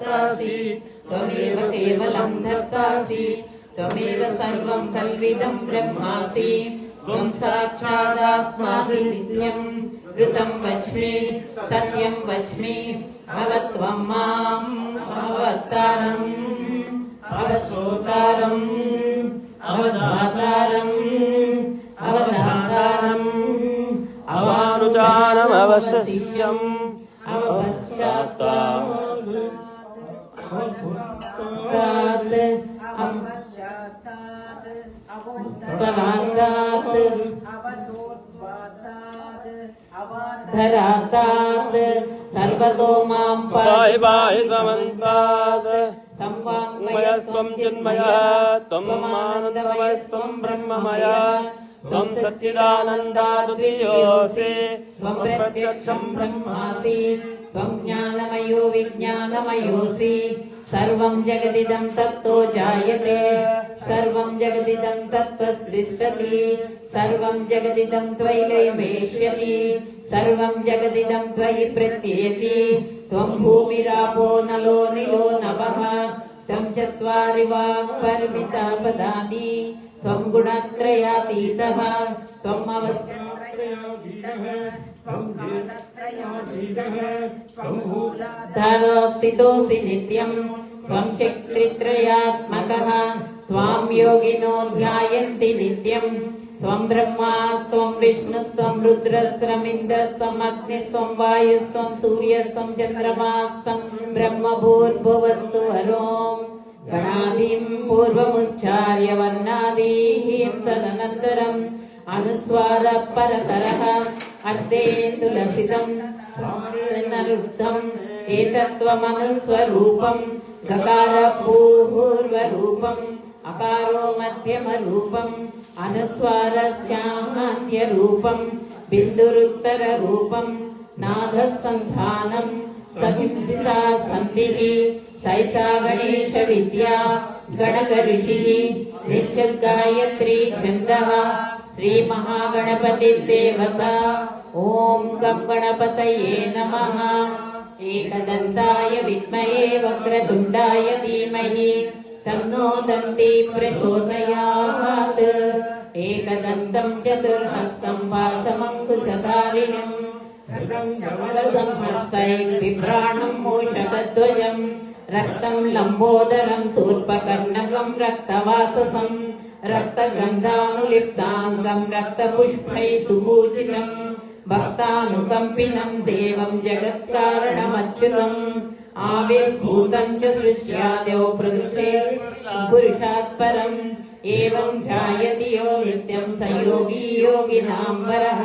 कर्तासि त्वमेव केवलं धर्तासि त्वमेव सर्वं कल्विदं ब्रह्मासि त्वं साक्षादात्मासि नित्यं ऋतं वच्मि सत्यं वच्मि अवत्वं माम् अवक्तारम् अवश्रोतारम् अवधातारम् अवधातारम् अवानुजानमवशिष्यम् अवपश्चात्तात् धरातात् सर्वतो मां पाहि पाहि समन्तात् तं वाङ्मयस्त्वं चिन्मयः त्वमानन्दमयस्त्वं ब्रह्ममयः त्वं सच्चिदानन्दाद्वितीयोऽसि त्वं प्रत्यक्षं ब्रह्मासि त्वं ज्ञानमयो विज्ञानमयोऽसि सर्वं जगदिदं तत्तो जायते सर्वं जगदिदं तत्त्वस्तिष्ठति सर्वं जगदिदं त्वयि लयमेष्यति सर्वं जगदिदं त्वयि प्रत्येति त्वं भूमिरापो नलो निलो नभः त्वं चत्वारि वाक्परिमिता पदानि त्वं गुणत्रयातीतः त्वम् अवस्थितोऽसि नित्यं त्वं शक्तित्रयात्मकः त्वां योगिनो ध्यायन्ति नित्यं त्वं ब्रह्मास्त्वं विष्णुस्त्वं रुद्रस्त्वमिन्द्रस्त्वम् अग्निस्त्वं वायुस्त्वं सूर्यस्त्वं चन्द्रमास्त्वं ब्रह्मभूर्भुवस्सुवरोम् गणादिं पूर्वमुच्चार्य वर्णादीं तदनन्तरम् अनुस्वार परतरः अर्धेन्दुलसितं नरुद्धम् एतत्त्वमनुस्वरूपं गकार पूर्वरूपम् अकारो मध्यमरूपम् अनुस्वारस्यान्त्यरूपम् बिन्दुरुत्तररूपम् नादसन्धानम् सहिता सन्धिः सैसा गणेश विद्या गणक ऋषिः निश्चिद्गायत्री छन्दः श्री महागणपतिर्देवता ओम गं गणपतये नमः। एकदन्ताय विद्महे वक्रतुण्डाय धीमहि तन्नो दन्ती प्रचोदयात्। एकदन्तं चतुर्हस्तं वासमङ्कुशधारिणं वरदं हस्तैर्बिभ्राणं मूषकध्वजं रक्तं लम्बोदरं शूर्पकर्णकं रक्तवाससं रक्तगन्धानुलिप्ताङ्गं रक्तपुष्पैः सुपूजितं भक्तानुकम्पिनं देवं जगत्कारणमच्युतम् आविर्भूतं च सृष्ट्यादौ प्रकृते पुरुषात् परम् एवं ध्यायति यो नित्यं स योगी योगिनां वरः।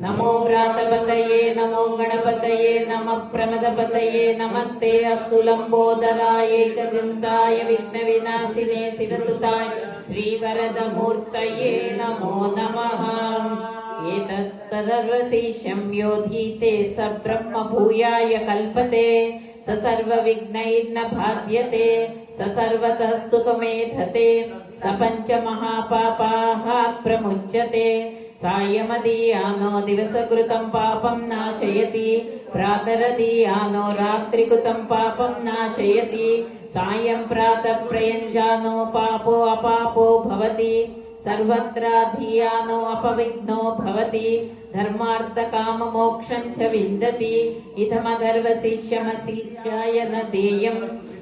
नमो व्रातपतये नमो गणपतये नमः प्रमदपतये नमस्ते अस्तु लम्बोदराय एकदन्ताय विघ्नविनाशिने शिवसुताय श्रीवरदमूर्तये नमो नमः। एतत्तदर्वशीर्षं योधीते स ब्रह्म भूयाय कल्पते स सर्वविघ्नैर्न बाध्यते स सर्वतः सुखमेधते स पञ्चमहापापात् प्रमुच्यते सायमदीयानो दिवसकृतं पापं नाशयति प्रातरदीयानो रात्रिकृतं पापं नाशयति सायं प्रातः प्रयञ्जानो पापो अपापो भवति सर्वत्राधीयानो अपविघ्नो भवति धर्मार्थकाममोक्षं च विन्दति इदमधर्वशिष्यमशिष्याय न देयं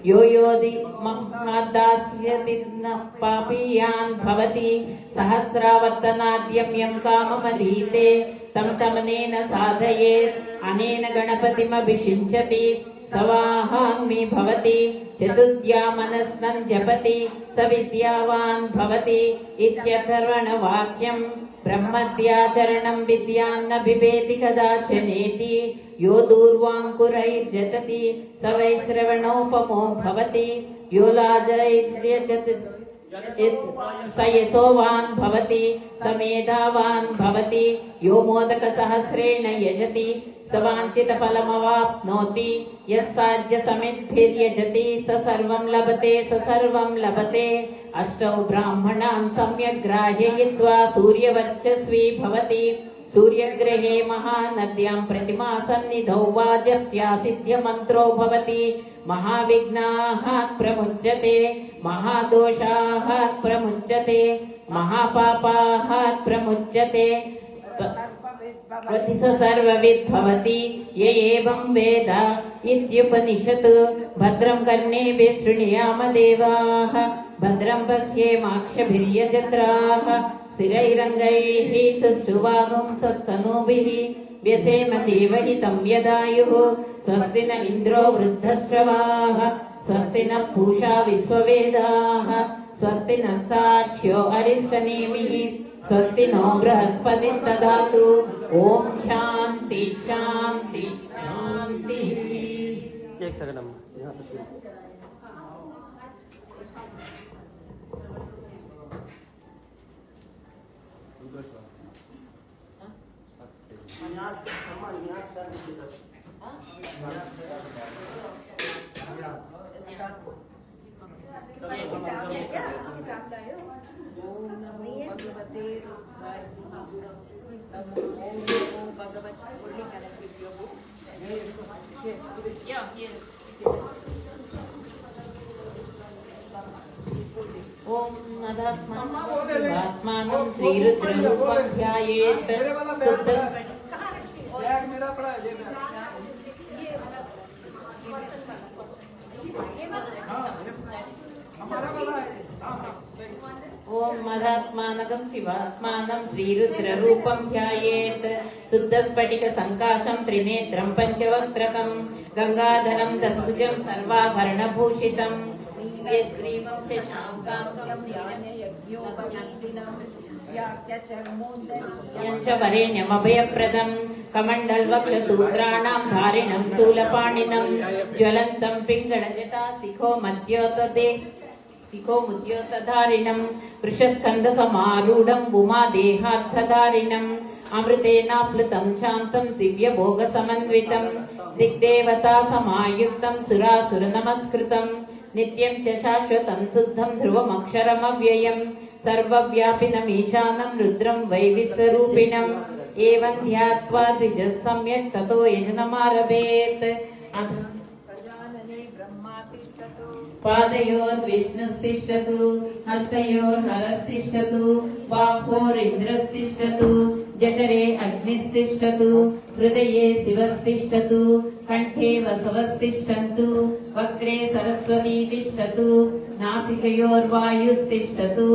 यो योधि महादास्यति न पापीयान् भवति सहस्रावर्तनाद्यं यं काममधीते तं तमनेन साधयेत् अनेन गणपतिमभिषिञ्चति सवाहाग्नि भवति चतुर्द्या मनस्नं जपति स विद्यावान् भवति इत्यथर्वणवाक्यं ब्रह्मद्याचरणं विद्यान्न बिभेति कदाचनेति यो दूर्वाङ्कुरैर्जतति स वै श्रवणोपमो भवति यो लाजैर्यजति स यशोवान् भवति स मेधावान् भवति यो मोदकसहस्रेण यजति स वाञ्छितफलमवाप्नोति यस्साध्यसमिद्भिर्यजति स सर्वं लभते अष्टौ ब्राह्मणान् सम्यक् ग्राहयित्वा सूर्यवर्चस्वी भवति सूर्यग्रहे महानद्यां प्रतिमा सन्निधौ वाजप्त्या सिद्ध्यमन्त्रो भवति महाविघ्नाः प्रमुच्यते महादोषाः प्रमुच्यते महापापाः प्रमुच्यते स सर्वविद् भवति य एवं वेद इत्युपनिषत् भद्रं कर्णेभिः शृणुयाम देवाः भद्रं पश्येमाक्षभिर्यजत्राः स्थिरैरङ्गैः सुष्ठुवागुंसस्तनूभिः व्यसेम देवहितं यदायुः स्वस्ति न इन्द्रो वृद्धश्रवाः स्वस्ति नः पूषा विश्ववेदाः स्वस्ति नस्तार्क्ष्यो अरिष्टनेमिः स्वस्ति नो बृहस्पतिः ददातु ॐ शान्ति शान्ति शान्तिः। एक सेकंड अम्मा यहाँ पे ओम नदात्मानं श्रीरुद्ररूपं ध्यायेत् ओम मदात्मानकं शिवात्मानं श्रीरुद्ररूपं ध्यायेत् शुद्धस्फटिकसङ्काशं त्रिनेत्रं पञ्चवक्त्रकं गङ्गाधरं दशभुजं सर्वाभरणभूषितं यद्ग्रीवं शशाङ्कां यञ्च वरेण्यमभयप्रदं कमण्डलवक्षसूत्राणां धारिणं शूलपाणिनं ज्वलन्तं पिङ्गळजटाशिखो मध्योतदे शिखोमुद्योतधारिणं वृषस्कन्धसमारूढं उमादेहार्थधारिणम् अमृतेनाप्लुतं शान्तं दिव्यभोगसमन्वितं दिग्देवतासमायुक्तं सुरासुरनमस्कृतं नित्यं च शाश्वतं शुद्धं ध्रुवमक्षरमव्ययं सर्वव्यापिनमीशानं रुद्रं वै विश्वरूपिणम् एवं ध्यात्वा द्विजः सम्यक् ततो यजनमारभेत् पादयोर्विष्णुस्तिष्ठतु हस्तयोर्हरस्तिष्ठतु बाहोरिन्द्रस्तिष्ठतु जठरे अग्निस्तिष्ठतु हृदये शिवस्तिष्ठतु कण्ठे वसवस्तिष्ठन्तु वक्त्रे सरस्वती तिष्ठतु नासिकयोर्वायुस्तिष्ठतु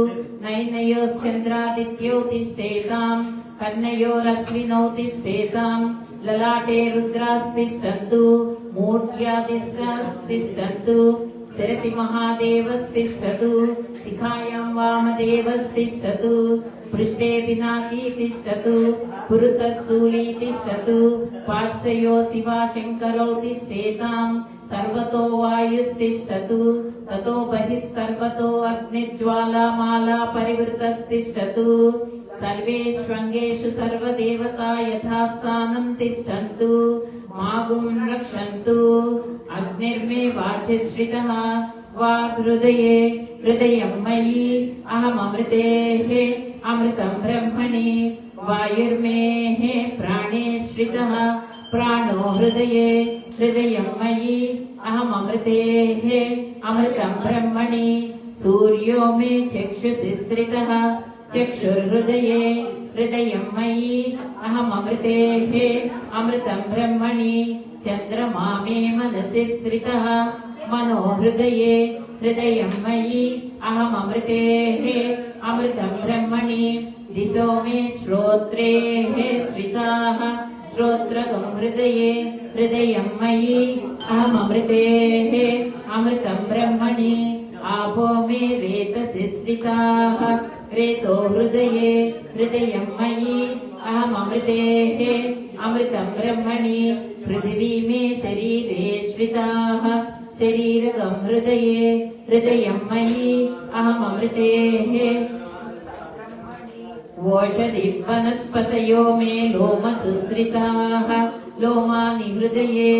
नयनयोश्चन्द्रादित्यो तिष्ठेताम् कर्णयोरश्विनौ तिष्ठेताम् ललाटे रुद्रास्तिष्ठन्तु मूर्ध्यादिष्टास्तिष्ठन्तु शिरसि महादेवस्तिष्ठतु शिखायां वामदेवस्तिष्ठतु पृष्ठे पिनाकी तिष्ठतु पुरतः शूली तिष्ठतु पार्श्वयो शिवा शङ्करो तिष्ठेताम् सर्वतो वायुस्तिष्ठतु ततो बहिः सर्वतो अग्निज्वालामाला परिवृतस्तिष्ठतु सर्वेष्वङ्गेषु सर्वदेवता यथास्थानं तिष्ठन्तु मागुं रक्षन्तु अग्निर्मे वाचिश्रितः वाग्हृदये हृदयं मयि अहममृतेः अमृतं ब्रह्मणि वायुर्मेः प्राणे श्रितः प्राणो हृदये हृदयं मयि अहममृतेः अमृतं ब्रह्मणि सूर्यो मे चक्षुषि श्रितः चक्षुर्हृदये हृदयं मयि अहममृतेः अमृतं ब्रह्मणि चन्द्रमा मे मनसि श्रितः मनो हृदये हृदयं मयि अहममृतेः अमृतं ब्रह्मणि दिशो मे श्रोत्रेः श्रिताः श्रोत्रगं हृदये हृदयं मयि अहममृतेः अमृतं ब्रह्मणि आपो मे रेतसि श्रिताः रेतो हृदये हृदयं मयि अहममृतेः अमृतं ब्रह्मणि पृथिवी मे शरीरे श्रिताः शरीरगं हृदये हृदयं मयि अहममृतेः ओषधि वनस्पतयो मे लोमसुश्रिताः लोमानि हृदये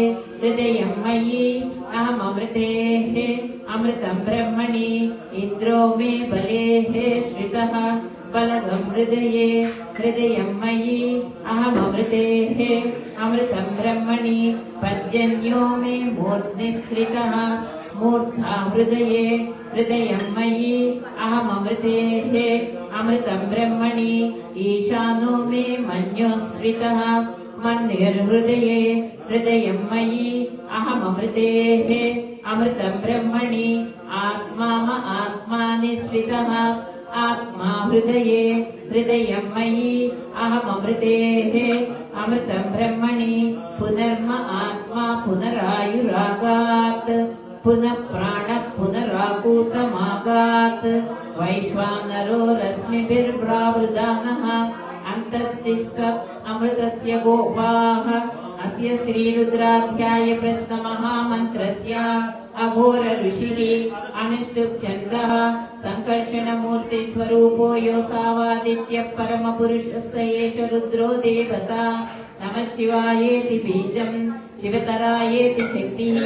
हृदयं मयि अहममृतेः अमृतं ब्रह्मणि इन्द्रो मे बलेः श्रितः बलगं हृदये हृदयं मयि अहममृतेः अमृतं ब्रह्मणि पर्जन्यो मे मूर्ध्निःसृतः मूर्धा हृदये हृदयं मयि अहममृतेः अमृतं ब्रह्मणि ईशानो मे मन्योश्रितः मन्युर्हृदये हृदयं मयि अहममृतेः अमृतं ब्रह्मणि आत्मा आत्मानिश्रितः आत्मा हृदये हृदयं मयि अहममृतेः अमृतं ब्रह्मणि पुनर्म आत्मा पुनरायुरागात् पुनः प्राणः पुनराकूतमागात् वैश्वानरो रश्मिभिर्व्रावृदानः अन्तश्चिस्तत् अमृतस्य गोपाः अस्य श्रीरुद्राध्याय प्रश्नमहामन्त्रस्य अघोर ऋषिः अनुष्टुप् छन्दः संकर्षणमूर्ति स्वरूपो योऽसावादित्यः परमपुरुषः स एष रुद्रो देवता नमः शिवायेति बीजं शिवतरायेति शक्तिः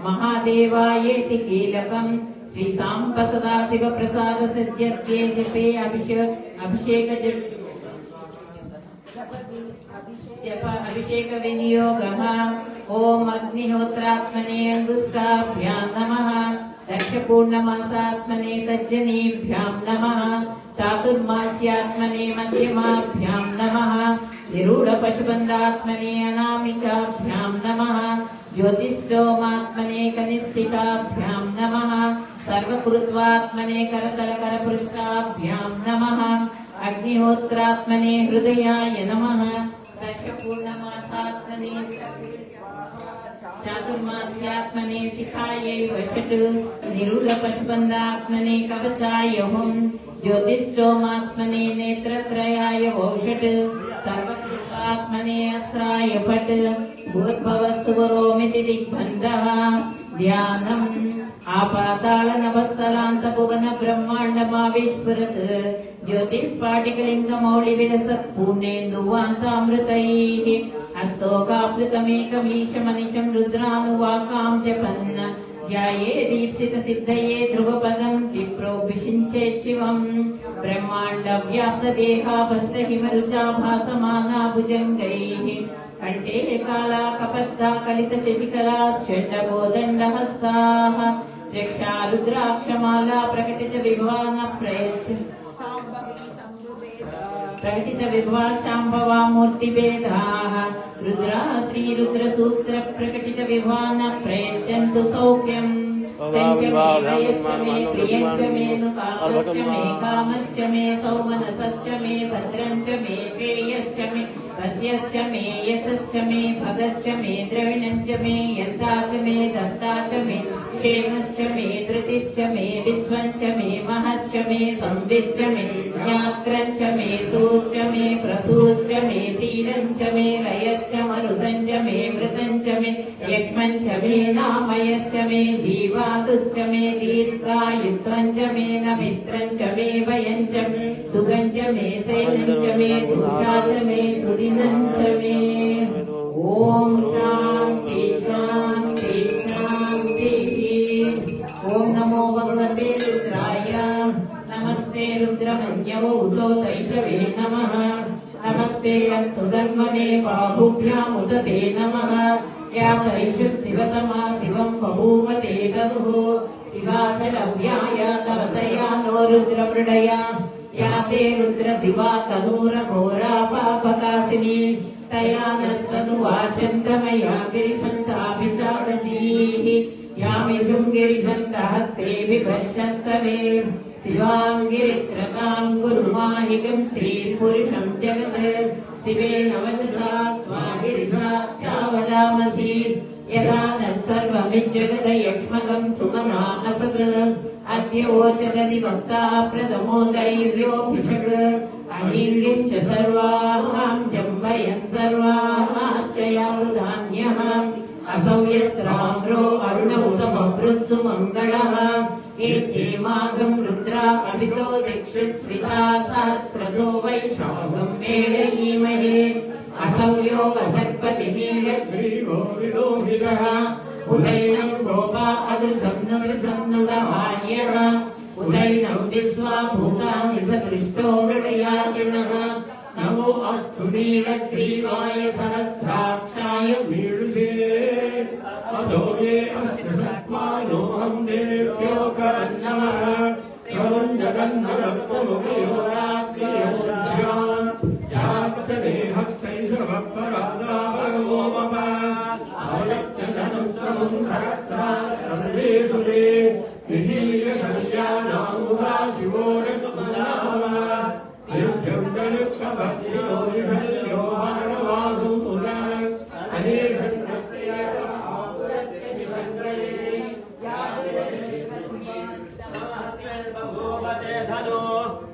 महादेवायेति कीलकम् श्री सांब सदाशिव प्रसाद सद्यत्ये जपे अभिषेक विनियोगः ओम अग्निहोत्रात्मने अंगुष्ठाभ्यां नमः दक्षपूर्णमासात्मने तज्जनीभ्यां नमः चातुर्मास्यात्मने मध्यमाभ्यां नमः निरूढपशुबन्धात्मने अनामिकाभ्यां नमः ज्योतिष्ठोमात्मने कनिष्ठिकाभ्यां नमः सर्वकृत्वात्मने करतलकरपृष्ठाभ्यां नमः अग्निहोत्रात्मने हृदयाय नमः दक्षपूर्णमासात्मने चातुर्मास्यात्मने शिखायै वषट् निरूढपशुबन्धात्मने कवचाय हुं ज्योतिष्ठोमात्मने नेत्रत्रयाय वौषट् सर्वकृतात्मने अस्त्राय फट् भूर्भुवस्सुवरोमिति दिग्बन्धः ध्यानम् आपाताल नभस्थलान्त भुवन ब्रह्माण्डमाविस्फुरत् ज्योतिस्फाटिकलिङ्गमौलिविलसत् पूर्णेन्दुवान्तामृतैः हस्तोकाप्लुतमेकमीशमनिशं रुद्रानुवाकां जपन् ध्याये दीप्सितसिद्धये ध्रुवपदं विप्रोऽभिषिञ्चेच्छिवम् ब्रह्माण्डव्याप्तदेहाभस्तहिमरुचा भासमाना भुजङ्गैः कण्ठे काला कपर्दा कलितशशिकला षण्डगोदण्डहस्ताः रक्षा रुद्राक्षमाला प्रकटितविभवान प्रकटितविभवा शाम्भवा मूर्तिभेदाः रुद्रा श्रीरुद्रसूत्र प्रकटितविभवान प्रयच्छन्तु सौख्यम् संचमे प्रियञ्च मे नुकामश्च मे कामश्च मे सौमनसश्च मे भद्रञ्च मे श्रेयश्च मे वस्यश्च मे यशश्च मे भगश्च मे द्रविणञ्च मे यन्ता च मे दत्ता च मे क्षेमश्च मे धृतिश्च मे विश्वञ्च मे महश्च मे संविश्च मे ज्ञात्रञ्च मे सूश्च मे प्रसूश्च मे सीरञ्च मे लयश्च मरुदञ्च मे मृतञ्च मे यक्ष्मञ्च मे नामयश्च मे जीवातुश्च मे दीर्घायुत्वञ्च मे नमित्रञ्च मे भयञ्च मे सुगञ्च मे सेनञ्च मे सुषा च मे सुदिनञ्च मे ओम शान्ति शान्ति शान्तिः ओम नमो भगवते रुद्राय नमस्ते रुद्रमन्यवो उतो तैषवे नमः नमस्ते अस्तु धर्मने बाहुभ्यामुत ते नमः या तैषु शिवतमा शिवं बभूव ते दनुः शिवासरव्याय तव तया नो रुद्रमृडया या ते रुद्र शिवा तनूरघोरा पापकासिनी तया नस्तनुवाशन्तमया गिरिशन्ताभिचाकसीः यामिषुं गिरिशन्तहस्ते बिभर्षस्तवे शिवां गिरित्रतां गुरुमाहिकं श्रीपुरुषं जगत् शिवेन वचसा त्वा गिरिसाक्षावदामसि यदा नः सर्वमिज्जगत यक्ष्मकं सुमना असत् अद्य वोचदधिभक्ता प्रथमो दैव्योऽभिषक् अहिङ्गिश्च सर्वाहां जम्बयन् सर्वाश्च यावधान्यः असौ यस्त्राम्रो अरुण उतमभृस्सु मङ्गलः ये चेमागं रुद्रा अभितो दिक्षुश्रिता सहस्रसो वैशाखं मेलयीमहे असंव्योमसर्पतिनीलग्रीवो विलोहितः उदैनं गोपा अदृसन्नुदृसन्नुदहार्यः उदैनं विश्वाभूतानि सदृष्टो मृडयासिनः नमो अस्तु नीलग्रीवाय सहस्राक्षाय मीळुषे अधोये अस्तु सत्त्वानोऽहं देव्यो करन्नमः त्वं जगन्नरस्तमुपयोराग्र्योऽध्यान् याश्चने हस्तैषवपरादा भगवो मम आवलच्च धनुस्रवं सहस्रास्त्रदेषु ते निशीलशल्यानामुवा शिवो रसुनाम युद्धं जनुक्षभक्तियो विषयो हरणवासु पुनः अनेशन्नस्य आपुरस्य विशङ्करे धनो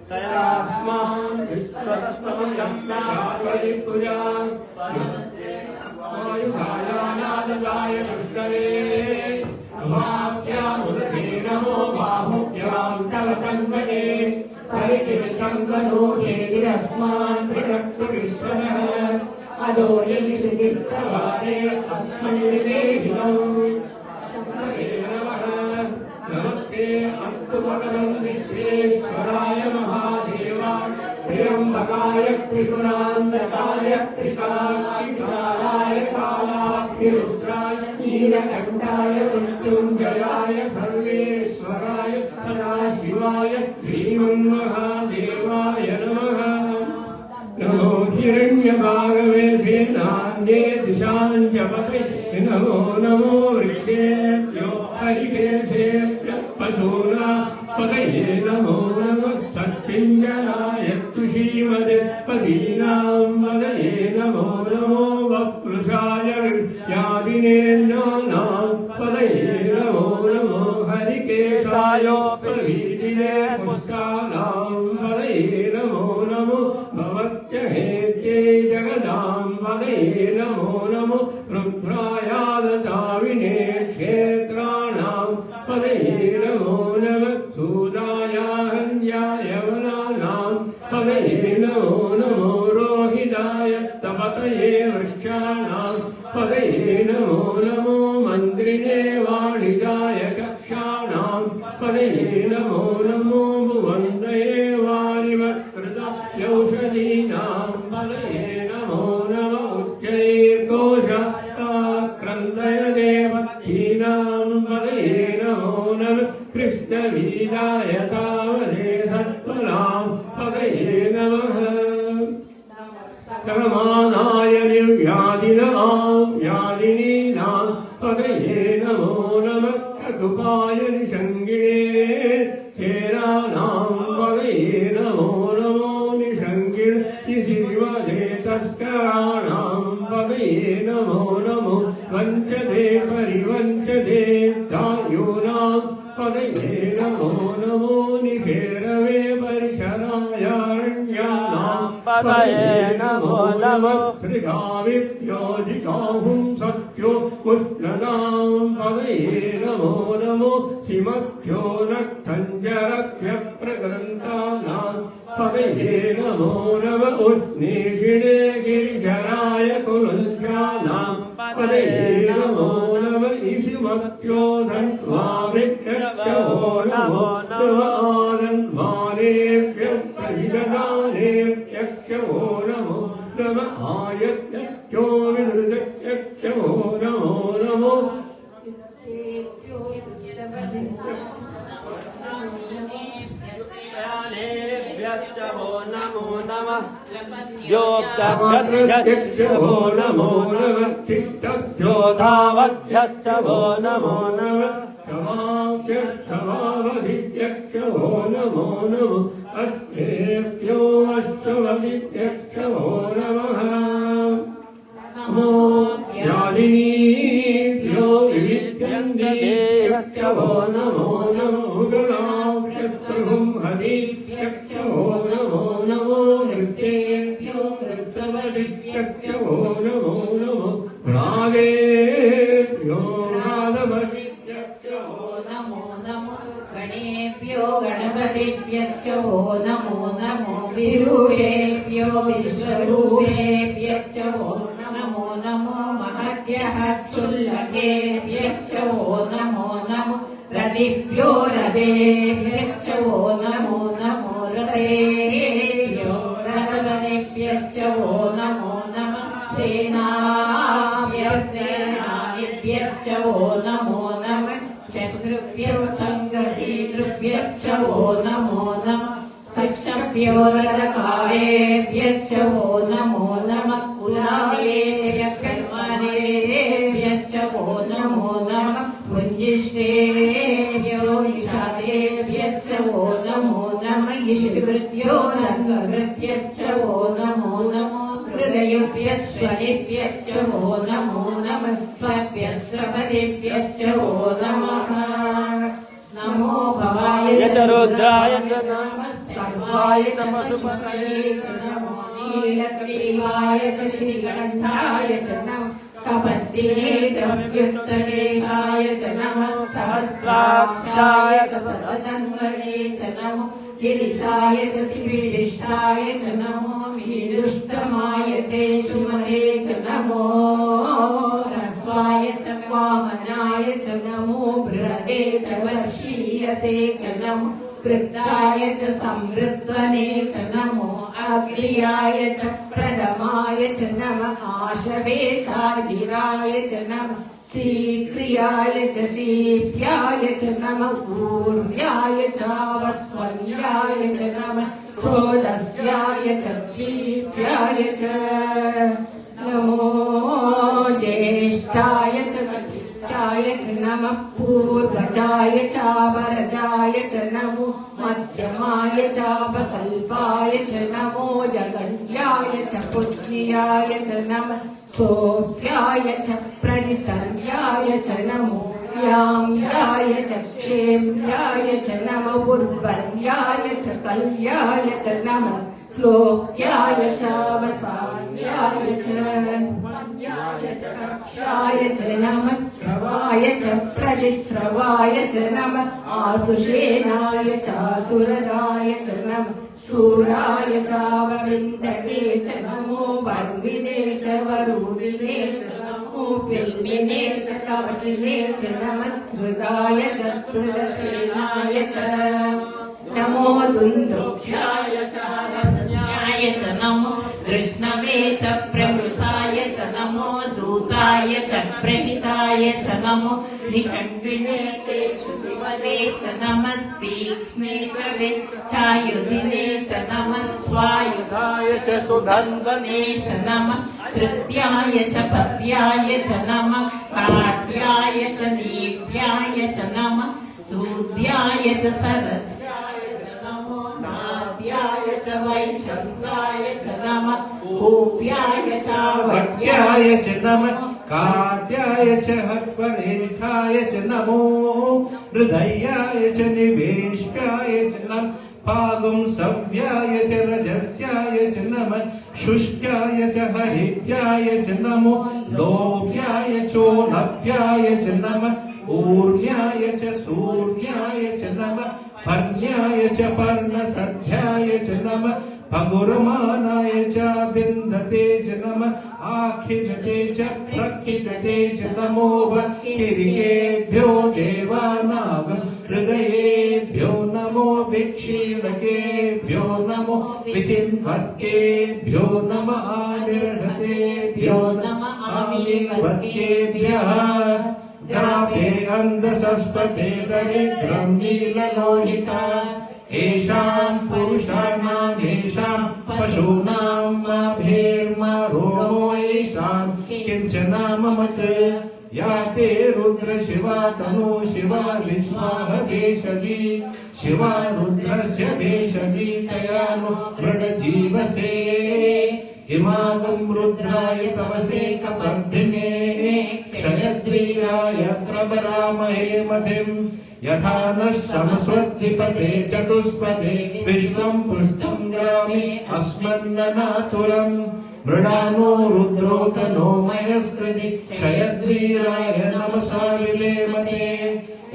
तयास्मान् विश्वतस्तमं गम्यावलिपुरान् आयुधायानाददाय पुष्करे वाक्यामुदते नमो बाहुभ्यां तव तन्मने परिकीर्तं वनोहेतिरस्मान् त्रिरक्तविश्वनः अदो यदिशुतिस्तवारे अस्मन्निवेदिनम् शम्भवे नमः नमस्ते अस्तु भगवन् विश्वेश्वराय महादेवाय त्र्यम्बकाय त्रिपुरान्तकाय त्रिकालाय कालाग्निरुद्राय नीलकण्ठाय मृत्युञ्जयाय सर्वेश्वराय सदाशिवाय श्रीमन्महादेवाय नमः नमो हिरण्यभागवे सेनान्ये दिशाञ्जपते नमो नमो वृक्षेभ्यो हरिकेशेभ्यः पशूना पतये नमो नमः सत्पिञ्जराय तुषीमदे पदीनां पदये नमो नमो वक्पृशाय यादिनेन्द्राणां पदये नमो नमो हरिकेशाय प्रवीदिने पुष्टानां पदये नमो नमो भवत्यहेत्यै जगदां पदये नमो नमो रुद्रायादताविने क्षेत्राणां पदये नमो नमः सूदायाहन्याय वनानां पदये नमो नमो रोहिताय स्तपतये वृक्षाणां पदये नमो नमो मन्त्रिणे वाणिजाय कक्षाणां पदये नमो नमो भुवन्तये वारिवस्कृता यौषधीनां पदये नमो नमो उच्चैर्घोषाक्रन्दय देवतीनां पदये नमो नमः कृष्णवीराय तावदे सत्फलां पदये नमः कर्माणाय निर्व्याधिनां पदये नमो नमः ककुपाय निषङ्गिणे चेराणां पदये नमो नमो निषङ्गिणे शिवदे तस्कराणां पदये नमो नमो वञ्चते परिवञ्चते दायूनां पदये नमो नमो निषेरवे परिशरायारण्यानां पदये नमो नमः श्रीगाविप्योजिगाहुं सत्यो उष्णदां पदये नमो नमो सिमभ्यो नक्तञ्जरभ्यप्रग्रन्थानां पदये नमो नमः उष्णीषिणे गिरिशराय कुलञ्चानां पदये नमो नमः ईशिमभ्यो धन्वादित्यक्षो नमो नमः आनन्वानेभ्यः प्रहिददानेभ्यक्षो नमो नमः आयत्यक्षो विदृतक्षो नमो नमो नमो नमः योक्तभ्यश्च वो नमो नमः चित्तभ्योधावभ्यश्च वो नमो नमः क्षमाभ्यश्च वो नमो नमः अश्वेभ्यो अश्वदिभ्यश्च वो नमः नमो यादिनीभ्यो विविध्यन्तेभ्यश्च वो नमो नमो गणाभ्यस्त्रुं हरिभ्यश्च वो नमो नमो नृसेभ्यो नृत्सवदिभ्यश्च वो नमो नमो रागेभ्यो रागवदिभ्यश्च वो नमो नमो गणेभ्यो गणपतिभ्यश्च वो नमो नमो विरूपेभ्यो विश्वरूपेभ्यश्च वो नमो नमो महद्यः क्षुल्लकेभ्यश्च वो नमो नमो रदिभ्यो रदेभ्यश्च वो नमो नमो रदेभ्यो रदवदेभ्यश्च वो नमो नमः सेनाभ्यश्च वो नमो नमः शत्रुभ्यः सङ्गहीतृभ्यश्च वो नमो नमः कक्षभ्यो रदकारेभ्यश्च वो नमो नमः कुलालेभ्यः कर्मणेभ्यश्च वो नमो नमः पुञ्जिष्टेभ्यो निषादेभ्यश्च वो नमो नमः ईशकृत्यो रङ्गकृत्यश्च वो नमो नमो हृदयेभ्यश्वरेभ्यश्च वो नमो नमः स्वभ्यस्रपदेभ्यश्च वो नमः नमो भवाय च रुद्राय च नमः सर्वाय च पशुपतये च नमो नीलग्रीवाय च श्रीकण्ठाय च नमः कपद्दिने च व्युत्तकेशाय च नमः सहस्राक्षाय च सर्वधन्वने च नमो गिरिशाय च शिविष्ठाय च नमो मीडुष्टमाय च सुमते च नमो ह्रस्वाय च वामनाय च नमो बृहदे च वर्षीयसे च नमो वृद्धाय च संवृद्ध्वने च नमो अग्र्याय च प्रथमाय च नमः आशवे चाजिराय च नमः शीघ्रियाय च शीभ्याय च नमः ऊर्व्याय चावस्वन्याय च नमः स्रोतस्याय च द्वीभ्याय च नमो ज्येष्ठाय च य च नमः पूर्वजाय चापरजाय च नमो मध्यमाय चापकल्पाय च नमो जगण्याय च पुत्र्याय च नमः सोऽप्याय च प्रतिसर्याय च नमो याम्याय च क्षेम्याय च नमः उर्वर्याय च कल्याय च नमः श्लोक्याय चावसान्याय च कक्ष्याय च नमः स्रवाय च प्रतिस्रवाय च नमः आसुषेणाय चासुरदाय च नमः सूराय चावविन्दते च नमो वर्मिने च वरुदिने च नमो पिल्मिने च कवचिने च नमः स्रुताय च स्थिरसेनाय च नमो दुन्दुभ्याय च नमो कृष्णवे च प्रवृषाय च नमो दूताय च प्रहिताय च नमो निषण्विने च श्रुतिपदे च नमस्तीक्ष्णेशवे चायुधिने च नमः स्वायुधाय च सुधन्वने च नमः श्रुत्याय च पद्याय च नमः काट्याय च नीभ्याय च नमः सूद्याय च सरस्याय च नमो नाभ्याय च वैशन्ताय च नमः ऊप्याय च भट्याय च नमः काट्याय च हर्वरेखाय च नमो हृदयाय च निवेश्याय च नमः पागुं सव्याय च रजस्याय च नमः शुष्क्याय च हरिद्याय च नमो लोभ्याय चोलभ्याय च नमः ऊर्याय च सूर्याय च नमः पर्ण्याय च पर्णसध्याय च नमः पगुरमानाय च बिन्दते च नमः आखिलते च प्रखिलते च नमो किरिकेभ्यो देवानाग हृदयेभ्यो नमो विक्षीणकेभ्यो नमो विचिन्वत्केभ्यो नमः आनिर्हतेभ्यो नमः आमीवत्केभ्यः ग्रामे अन्धसस्पते दरिद्रं नीललोहिता येषां पुरुषाणाम् येषां पशूनां माभेर्मा रोमो येषां किञ्चनाममत् या ते रुद्र शिवा तनु शिवा विश्वाह भेषजी शिवा रुद्रस्य भेषजी तया नो मृडजीवसे इमागं रुद्राय तमसे कपर्दिने क्षयद्वीराय प्रबरामहे मतिम् यथा नः समस्वद्विपदे चतुष्पदे विश्वं पुष्टं ग्रामे अस्मन्ननातुरम् मृडानो रुद्रोतनो मयस्कृति क्षयद्वीराय नमसा विधेमते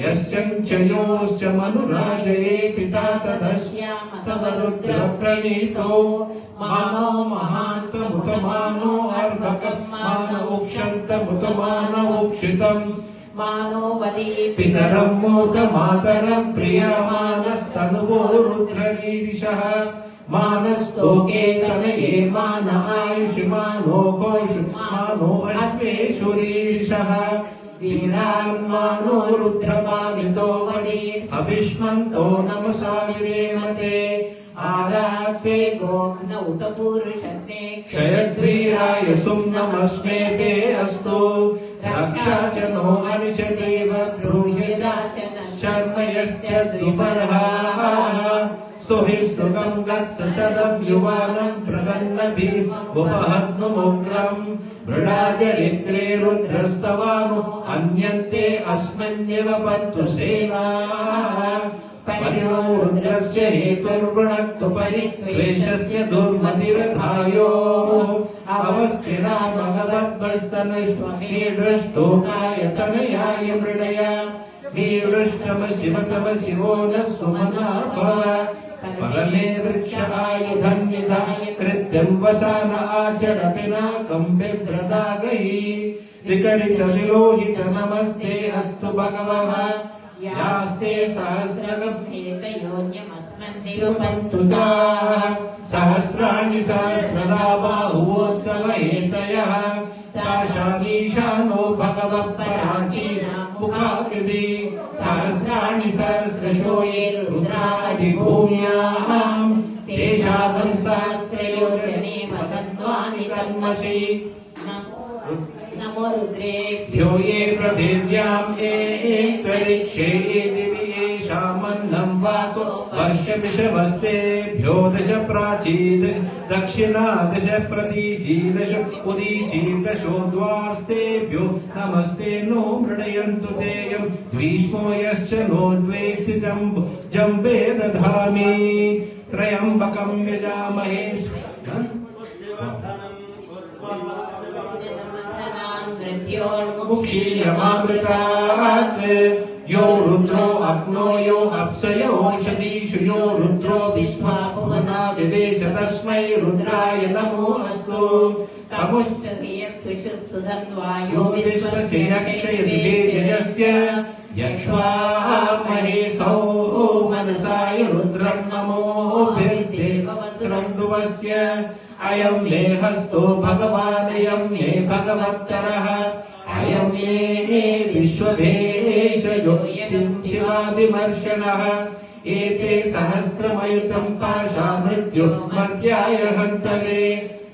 यश्चञ्च योश्च मनुराजये पिता तदस्याम तव रुद्र प्रणीतो मानो महान्तमुतमानो अर्भकं मानो उक्षन्तमुतमानो उक्षितम् मानो वदी पितरं मोद मातरं प्रियमानस्तनुवो रुद्रनीरिषः मानस्तोके तनये मान आयुषि मानो घोषु मानो अश्वेषुरीरिषः वीरान् मानो रुद्रपामितो वदी अविष्मन्तो नमसा विधेमते आराते गोघ्न उत पूर्वशक्ते क्षयद्वीराय सुम्नमस्मे ते अस्तु रक्षा च नो अनिशदेव ब्रूहिजाचन शर्म यश्च द्विबर्हाः स्तुहिस्तुकं गत्सशरं युवानं प्रगन्नभिमुपहत्नुमुग्रं मृडाचरित्रे रुद्रस्तवानो अन्यन्ते अस्मन्येव पन्तु सेनाः पर्यो रुद्रस्य हेतुर्वृणक्तु परिद्वेषस्य दुर्मतिर्घायोः अवस्थिरा भगवद्वस्तनुष्वमे दृष्टोकायतनयाय मृडय वीडुष्टम शिवतम शिवो न सुमना भव परमे वृक्ष आयुधन्यदाय कृत्यं वसान आचर पिनाकं बिभ्रदागहि विकलित विलोहित नमस्ते अस्तु भगवः यास्ते सहस्रगभेतयोन्यमस्मन्निरुपन्तु ताः सहस्राणि सहस्रदा बाहुवोत्सवहेतयः ताशामीशानो भगवः पराचीना मुखाकृति सहस्राणि सहस्रशो ये रुद्रादिभूम्याः तेषां सहस्रयोजने वदन्वानि तन्मसि नमो रुद्रेभ्यो ये पृथिव्याम् एतरिक्षे दिवि येषामन्नं वातो वर्षमिषवस्तेभ्यो दश प्राची दश दक्षिणा दश प्रतीची दश उदीची दशोद्वास्तेभ्यो नमस्ते नो मृडयन्तु तेयं ग्रीष्मो यश्च नो द्वेष्टि जम्बे दधामि त्र्यम्बकं यजामहे मुक्षीयमामृतात् यो रुद्रो अग्नो यो अप्सयो ओषधीषु यो रुद्रो विश्वा भुवना विवेश तस्मै रुद्राय नमो अस्तु तमुष्टयस्विषुसुधन्वायो विश्वस्य यक्षय विवेजयस्य यक्ष्वामहे सौ मनसाय रुद्रं नमो भिर्देववस्रन्दुवस्य अयं मे हस्तो भगवानयं मे भगवत्तरः अयं मे विश्वभेषजो शिवाभिमर्शनः एते सहस्रमयुतं पाशा मृत्यो मर्त्याय हन्तवे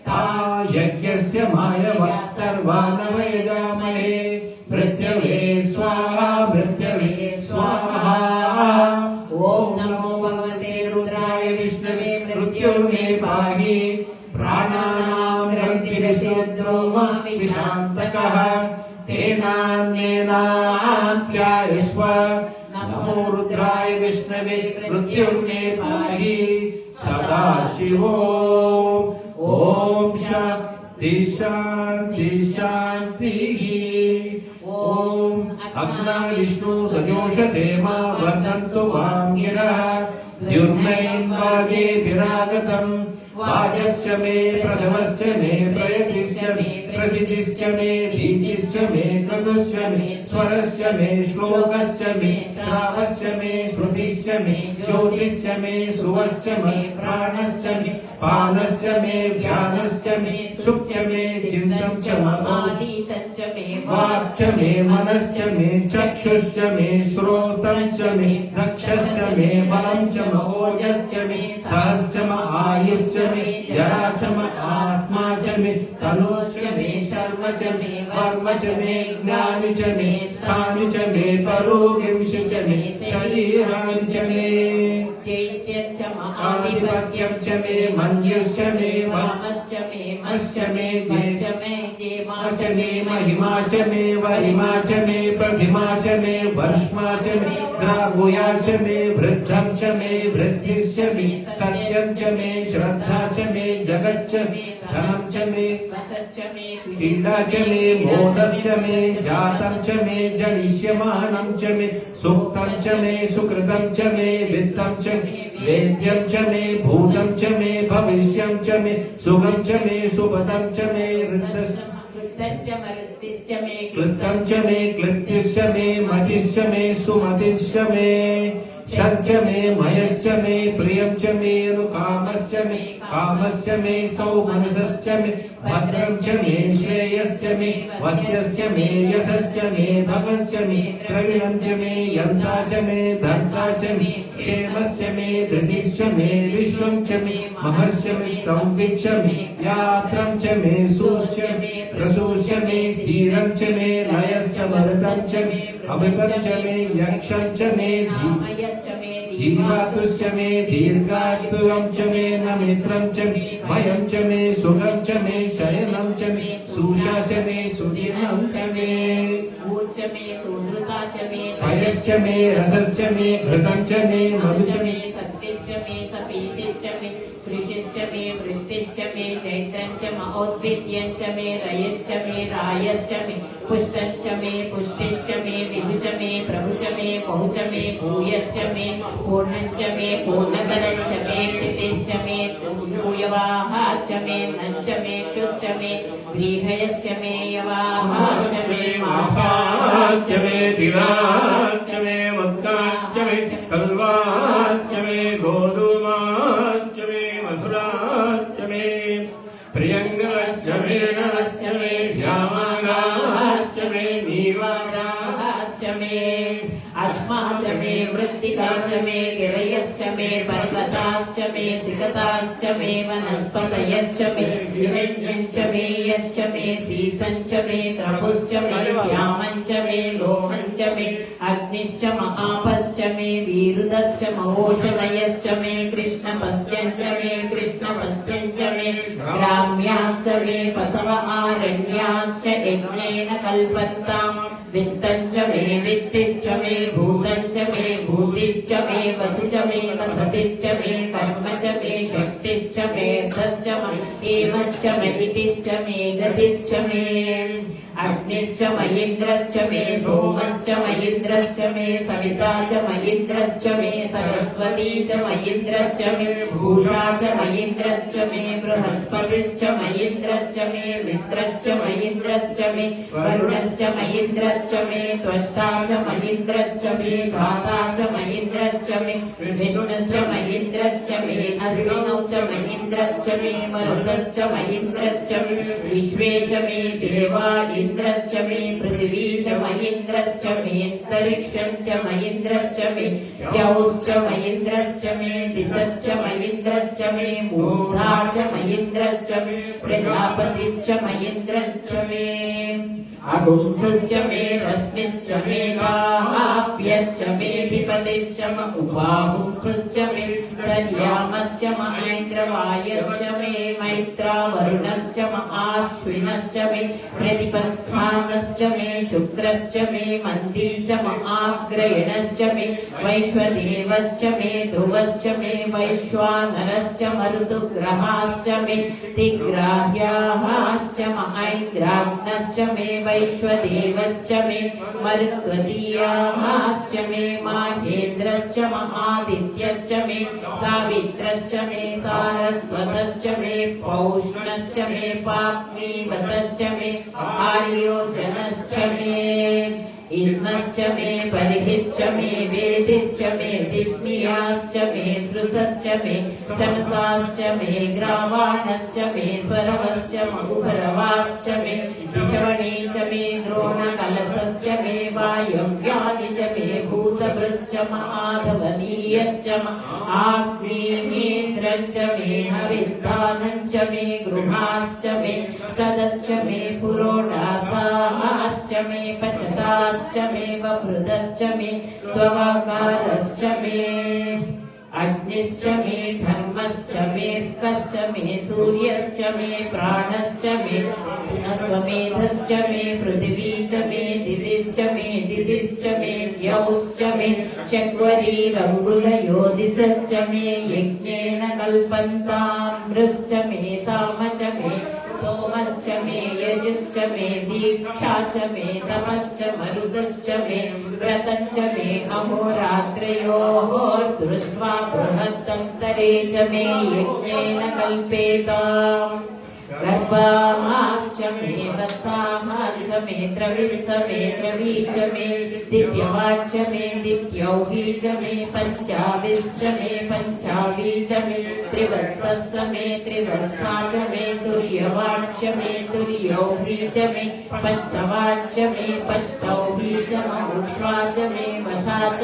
ता यज्ञस्य मायव सर्वानवयजामहे मृत्यवे स्वाहा मृत्यवे स्वाहा ॐ नमो भगवते रुद्राय विष्णवे मृत्युर्मे पाहि प्राणानां ग्रन्थिरसि रुद्रो मा विशान्तकः तेनान्येनाप्यायस्व नमो रुद्राय विष्णवे मृत्युर्मे पाहि सदाशिवो ॐ शान्ति शान्ति शान्तिः ॐ अग्ना विष्णु सजोषसे मा वर्धन्तु वां गिरः द्युम्नैर्वाजेभिरागतम् वाजश्च मे प्रसवश्च मे प्रयतिश्च मे प्रसिद्धिश्च मे धीतिश्च मे क्रतुश्च मे स्वरश्च मे श्लोकश्च मे श्रावश्च मे श्रुतिश्च मे ज्योतिश्च मे सुवश्च मे प्राणश्च मे पानश्च मे ध्यानश्च मे सुप्च मे चिन्तं च ममाधीतं च मे वाक्च मे मनश्च मे चक्षुश्च मे श्रोतं च मे रक्षश्च मे बलं च ओजश्च मे सहश्च म आयुश्च मे जरा च म आत्मा च मे तनुश्च मे शर्म च मे वर्म च मे ज्ञानि च मे स्थानि च मे परोगिंश च मे शरीराणि च मे ज्येष्ठ्यं च आधिपत्यं च मे मन्युश्च मे वामश्च मे मश्च मे च मे जेमा च मे महिमा च मे वरिमा च मे प्रतिमा च मे वर्ष्मा च मे द्रागुया च मे वृद्धं च मे वृद्धिश्च मे सत्यं च मे श्रद्धा च मे जगच्च मे धनं च मे वसश्च मे क्रीडा च मे मोदश्च मे जातं च मे जनिष्यमानं च मे सुक्तं च मे सुकृतं च मे वित्तं च मे वेद्यं च मे भूतं च मे भविष्यं च मे सुखं च मे सुपदं च मे क्लृप्तं च मे क्लिप्तिश्च मे मतिश्च मे सुमतिश्च मे शञ्च मे मयश्च मे प्रियं च मे अनुकामश्च मे कामश्च मे सौमनसश्च मे भद्रं च मे श्रेयश्च मे वस्यश्च मे यशश्च मे भगश्च मे द्रविणं च मे यन्ता च मे धन्ता च मे क्षेमश्च मे धृतिश्च मे विश्वं च मे महश्च मे संविच्च मे यात्रं च मे सूश्च मे प्रसूश्च मे क्षीरं च मे लयश्च मरुतं च मे अमृतं च मे यक्षं च मे जीवातुश्च मे दीर्घायुं च मे नमित्रं च मे भयं च मे सुखं च मे शयनं च मे सुषा च मे सुदीर्णं च मे भयश्च मे रसश्च मे घृतं च मे मधु च मे सत्यश्च मे सपीतिश्च मे कृषिश्च मे वृष्टिश्च मे चैत्रं च महोद्भिद्यं च मे रयश्च मे रायश्च मे पुष्टं च मे पुष्टिश्च मे विभु च मे प्रभु च मे बहु च मे भूयश्च मे पूर्णं च मे पूर्णतरं च मे क्षितिश्च मे भूयवाहाश्च मे नं च मे क्षुश्च मे व्रीहयश्च मे यवाहाश्च मे माषाश्च मे तिलाश्च मे मत्काश्च मे कल्वाश्च मे गोधूमाश्च मे मधुराश्च मे प्रियङ्गश्च मे नरश्च मे श्यामालाश्च मे नीवाराश्च मे अस्माच मे मृत्तिका च मे गिरयश्च मे पर्वताश्च मे सिकताश्च मे वनस्पतयश्च मे हिरण्यं च मे यश्च मे सीसं च मे त्रपुश्च मे श्यामं च मे लोहं च मे अग्निश्च महापश्च मे वीरुदश्च महोषधयश्च मे कृष्णपश्चं च मे कृष्णपश्चं च मे ग्राम्याश्च मे पशव आरण्याश्च यज्ञेन कल्पन्ताम् वित्तं च मे वित्तिश्च मे भूतं च मे भूतिश्च मे वसु च मे वसतिश्च मे कर्म च मे शक्तिश्च मे धश्च एमश्च मतिश्च मे गतिश्च मे अग्निश्च मयिन्द्रश्च मे सोमश्च मयिन्द्रश्च मे सविता च मयिन्द्रश्च मे सरस्वती च मयिन्द्रश्च मे भूषा च मयिन्द्रश्च मे बृहस्पतिश्च मयिन्द्रश्च मे मित्रश्च मयिन्द्रश्च मे वरुणश्च मयिन्द्रश्च मे त्वष्टा च मयिन्द्रश्च मे धाता च मयिन्द्रश्च मे विष्णुश्च मयिन्द्रश्च मे अश्विनौ च मयिन्द्रश्च मे मरुतश्च मयिन्द्रश्च मे विश्वे च मे देवा इन्द्रश्च मे पृथिवी च मयिन्द्रश्च मे अन्तरिक्षं च मयिन्द्रश्च मे द्यौश्च मयिन्द्रश्च मे दिशश्च मयिन्द्रश्च मे मूर्धा च मयिन्द्रश्च मे प्रजापतिश्च मयिन्द्रश्च मे अगुंसश्च मे रश्मिश्च मे दाहाप्यश्च मे धिपतिश्च म उपागुंसश्च मे तर्यामश्च म ऐन्द्रवायश्च मे मैत्रा वरुणश्च म आश्विनश्च मे प्रतिपस्थानश्च मे शुक्रश्च मे मन्दी च म आग्रयणश्च मे वैश्वदेवश्च मे ध्रुवश्च मे वैश्वानरश्च मरुतुग्रहाश्च मे तिग्राह्याश्च म ऐन्द्राग्नश्च मे वैश्वदेवश्च मे मरुत्वतीयाश्च मे माहेन्द्रश्च म आदित्यश्च मे सावित्रश्च मे सारस्वतश्च मे पौष्णश्च मे पाग्मीवतश्च मे आर्योजनश्च मे इन्द्मश्च मे परिहिश्च मे वेदिश्च मे दिष्णियाश्च मे सृसश्च मे शमसाश्च मे ग्रावाणश्च मे स्वरवश्च मुहुरवाश्च मे दिशवणी च मे द्रोणकलशश्च मे वायव्यानि च मे भूतभृश्च माधवनीयश्च आग्नेयेन्द्रं च मे हविद्धानं च मे गृहाश्च मे सदश्च मे पुरोडासाश्च मे पचताश्च मे वपृदश्च मे स्वगाकारश्च मे अग्निश्च मे धर्मश्च मेऽर्कश्च मे सूर्यश्च मे प्राणश्च मे अश्वमेधश्च मे पृथिवी च मे दितिश्च मे द्यौश्च मे मे चक्वरीरङ्गुलयोदिशश्च मे यज्ञेन कल्पन्तामृश्च मे साम च मे सोमश्च मे यजुश्च मे दीक्षा च मे तपश्च मरुदश्च मे व्रतञ्च मे अहोरात्रयोः दृष्ट्वा बृहत्तन्तरे च मे यज्ञेन कल्पेताम् गर्भाश्च मे वत्साश्च मे द्रविश्च मे द्रवी च मे दित्यवाच्च मे दित्यौही च मे पञ्चाविश्च मे पञ्चावी च मे त्रिवत्सस्य मे त्रिवत्सा च मे तुर्यवाच्च मे तुर्यौही च मे पष्टवाच्च मे पष्टौही च ममुष्वा च मे वशा च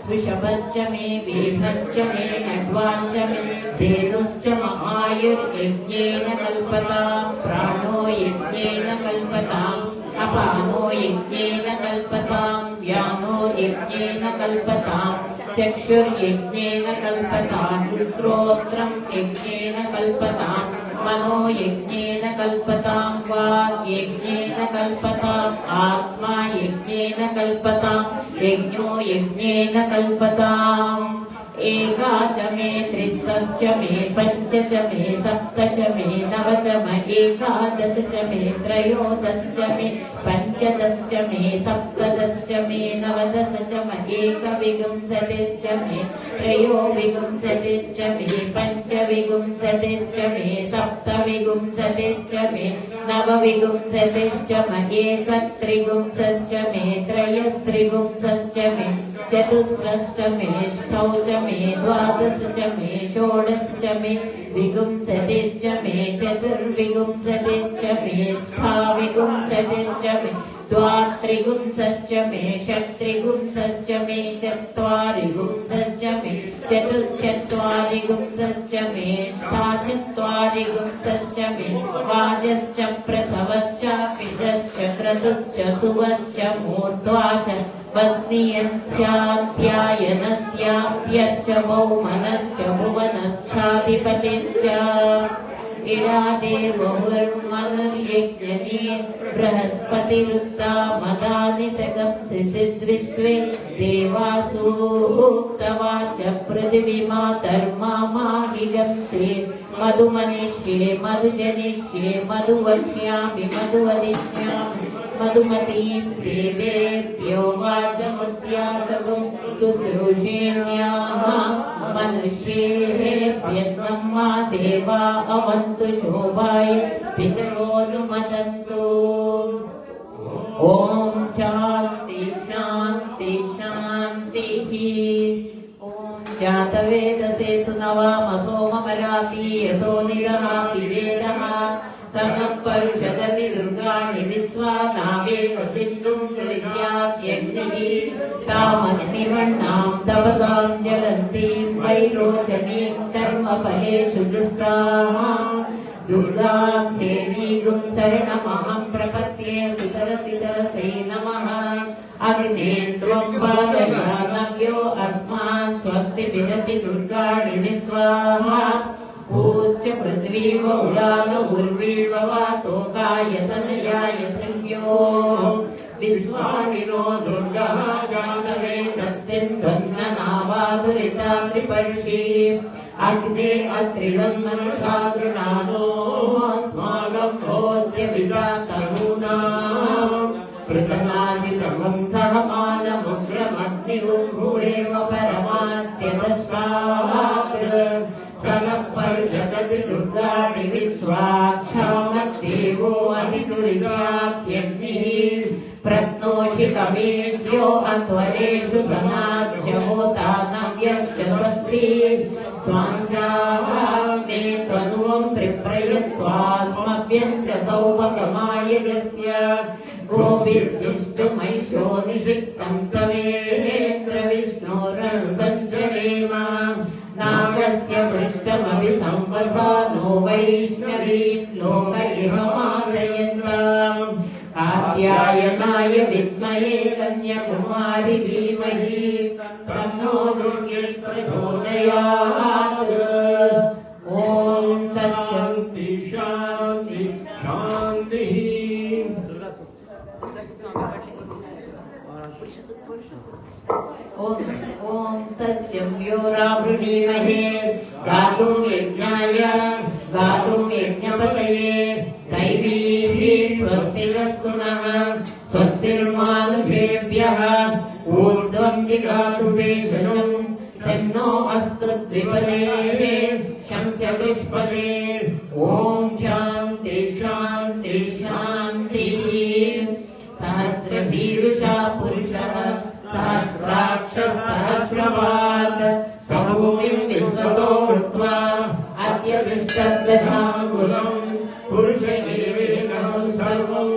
वृषभश्च मे वेधश्च मे नड्वाच्च मे धेनुश्च महायुर्यज्ञेन कल्पता प्राणो यज्ञेन कल्पताम् अपानो यज्ञेन कल्पताम् व्यानो यज्ञेन कल्पताम् चक्षुर्यज्ञेन कल्पताम् श्रोत्रम् यज्ञेन कल्पताम् मनो यज्ञेन कल्पताम् वाक् यज्ञेन कल्पताम् आत्मा यज्ञेन कल्पताम् यज्ञो यज्ञेन कल्पताम् एका च मे त्रिस्सश्च मे पञ्च च मे सप्त च मे नव च मे एकादश च मे त्रयोदश च मे पञ्चदश च मे सप्तदश मे नवदश च मे एकविंशतिश्च मे त्रयोविंशतिश्च मे पञ्चविंशतिश्च मे सप्तविंशतिश्च मे नवविंशतिश्च मे एकत्रिंशश्च मे त्रयस्त्रिंशश्च मे चतुस्रश्च मे ष्ठौ च मे द्वादश च मे षोडश च मे विंशतिश्च मे चतुर्विंशतिश्च मे ष्ठाविंशतिश्च मे द्वात्रिंशश्च मे षट्त्रिंशश्च मे चत्वारिंशश्च मे चतुश्चत्वारिंशश्च मे ष्ठाचत्वारिंशश्च मे वाजश्च प्रसवश्च पिजश्च क्रतुश्च सुवश्च मूर्ध्वा च वस्नियन्त्यायनस्याप्यश्च वौमनश्च भुवनश्चाधिपतिश्च इडादेवहुर्मनुर्यज्ञनी बृहस्पतिरुद्धा मदानि सगंसि सिद्विश्वे देवासूक्तवाच पृथिवीमातर्मामाहिगंसे मधुमनिष्ये मधुजनिष्ये मधुवक्ष्यामि मधुवदिष्यामि मधुमतीं देवेभ्यो वाचमुद्यासगं शुश्रूषेण्याः मनुष्येभ्यस्तं मा देवा अवन्तु शोभाय पितरोऽनुमदन्तु। ॐ शान्ति शान्ति शान्तिः। ॐ जातवेदसे सुनवाम सोममराति यतो निदहाति वेदः सनः परुषदति दुर्गाणि विश्वा नावेव सिन्धुं दुरित्यात्यग्निः तामग्निवर्णां तपसां ज्वलन्तीं वैरोचनीं कर्मफलेषु जुष्टाः दुर्गां देवीगुं शरणमहं प्रपद्ये सुतरसितरसे नमः। अग्ने त्वं पादयानव्यो अस्मान् स्वस्ति विरति दुर्गाणि विश्वाः पूश्च पृथ्वी वौलान उर्वीव वातो गायतनयाय शृङ्ग्यो विश्वानिरो दुर्गः जातवेदस्सिन्धन्ननावादुरिता त्रिपर्षि अग्ने अत्रिवन्मनसा गृणानो अस्माकं भोद्यविदातनूनाम् पृतनाजितमं सहमानमुग्रमग्निगुम्भुरेव परमात्यदष्टात् सनः परुषदति दुर्गाणि विश्वाक्षामद्देवो अधिदुरित्यात्यग्निः प्रत्नोषि कमेभ्यो अध्वरेषु सनाश्च होता नव्यश्च सत्सि स्वाञ्चाग्ने त्वनुवं प्रिप्रयस्वास्मभ्यं च सौभगमाय यस्य गोभिर्जिष्टुमैषो निषिक्तं तवेन्द्र विष्णोरनुसञ्चरेम नागस्य पृष्ठमभि संवसानो वैष्णवीं लोक इह मादयन्ताम् कात्यायनाय विद्महे कन्याकुमारि धीमहि तन्नो दुर्गे प्रचोदयात्। ॐ तत्शान्ति शान्ति शान्तिः। ॐ तस्य व्योरावृणीमहे गातुं यज्ञपतये दैवीः स्वस्तिरस्तु नः स्वस्तिर्मानुषेभ्यः ऊर्ध्वं जिगातु वेषजम् शं नो अस्तु द्विपदे शं चतुष्पदे ॐ शान्ति शान्ति शान्तिः सहस्रशीर्षा पुरुषः सहस्राक्षः सहस्रपात् समभूमिं विश्वतो कृत्वा अत्यतिष्ठद्दशाङ्गुलम् पुरुष एवेकं सर्वं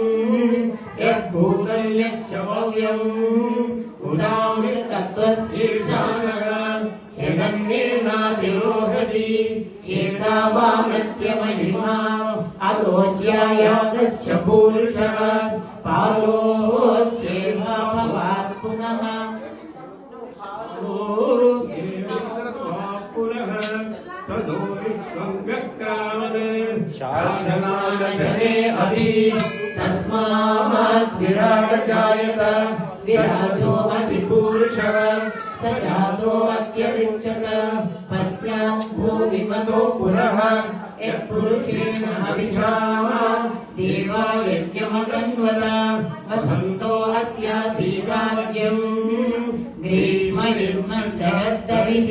यद्भूतं यश्च भव्यम् उदामृतत्वस्यैषानः यदन्येनातिरोहति एतावानस्य महिमा अतोज्यायागश्च पुरुषः पादोऽस्येहा भवात् पुनः शासनाय अभि तस्मात् विराट जायत विराजो अधिपुरुषः स जातो अत्यरिष्यत पश्चात् भूमिमतो पुरः यत्पुरुषेण अभिषाः देवा यज्ञमतन्वत वसन्तो अस्यासीदाज्यम् ग्रीष्म शरद्दविः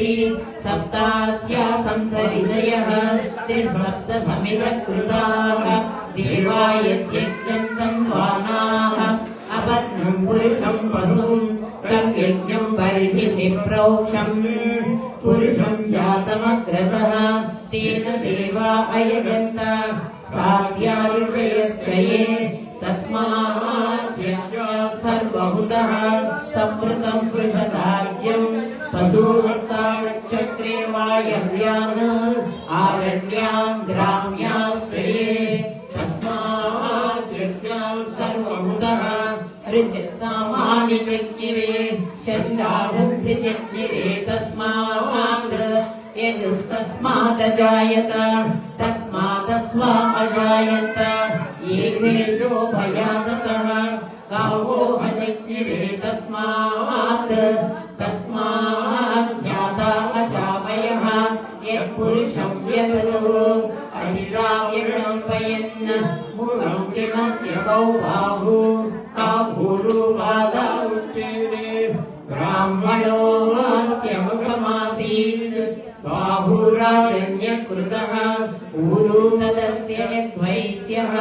सप्तास्यासन्तरिदयः त्रिसप्त समिधकृताः देवा यज्ञन्तन्वानाः अपत्नं पुरुषं पशुं तं यज्ञं बर्हिषि प्रोक्षम् पुरुषं जातमग्रतः तेन देवा अयजन्त साध्या ऋषयश्च ये तस्मात् सर्वभूतः संवृतं पुरुषदाज्यं पशूस्ताश्चक्रे वायव्यान् आरण्यान् ग्राम्याश्च ये तस्मात् यज्ञाः सर्वभूतः ऋचसामानि जज्ञिरे छन्दागुंसि जज्ञिरे तस्मात् यजुस्तस्मादजायत तस्मादस्वा अजायत ये तेजो भयादतः गावो अजज्ञिरे तस्मात् ज्ञाता अजामयः यत्पुरुषं व्यदतो अधिदाव्यकल्पयन् मूलं किमस्य बहुबाहु काभूरुवादा उच्यते ब्राह्मणो अस्य मुखमासीत् बाहुराजन्यकृतः ऊरु तदस्य यद्वैस्यः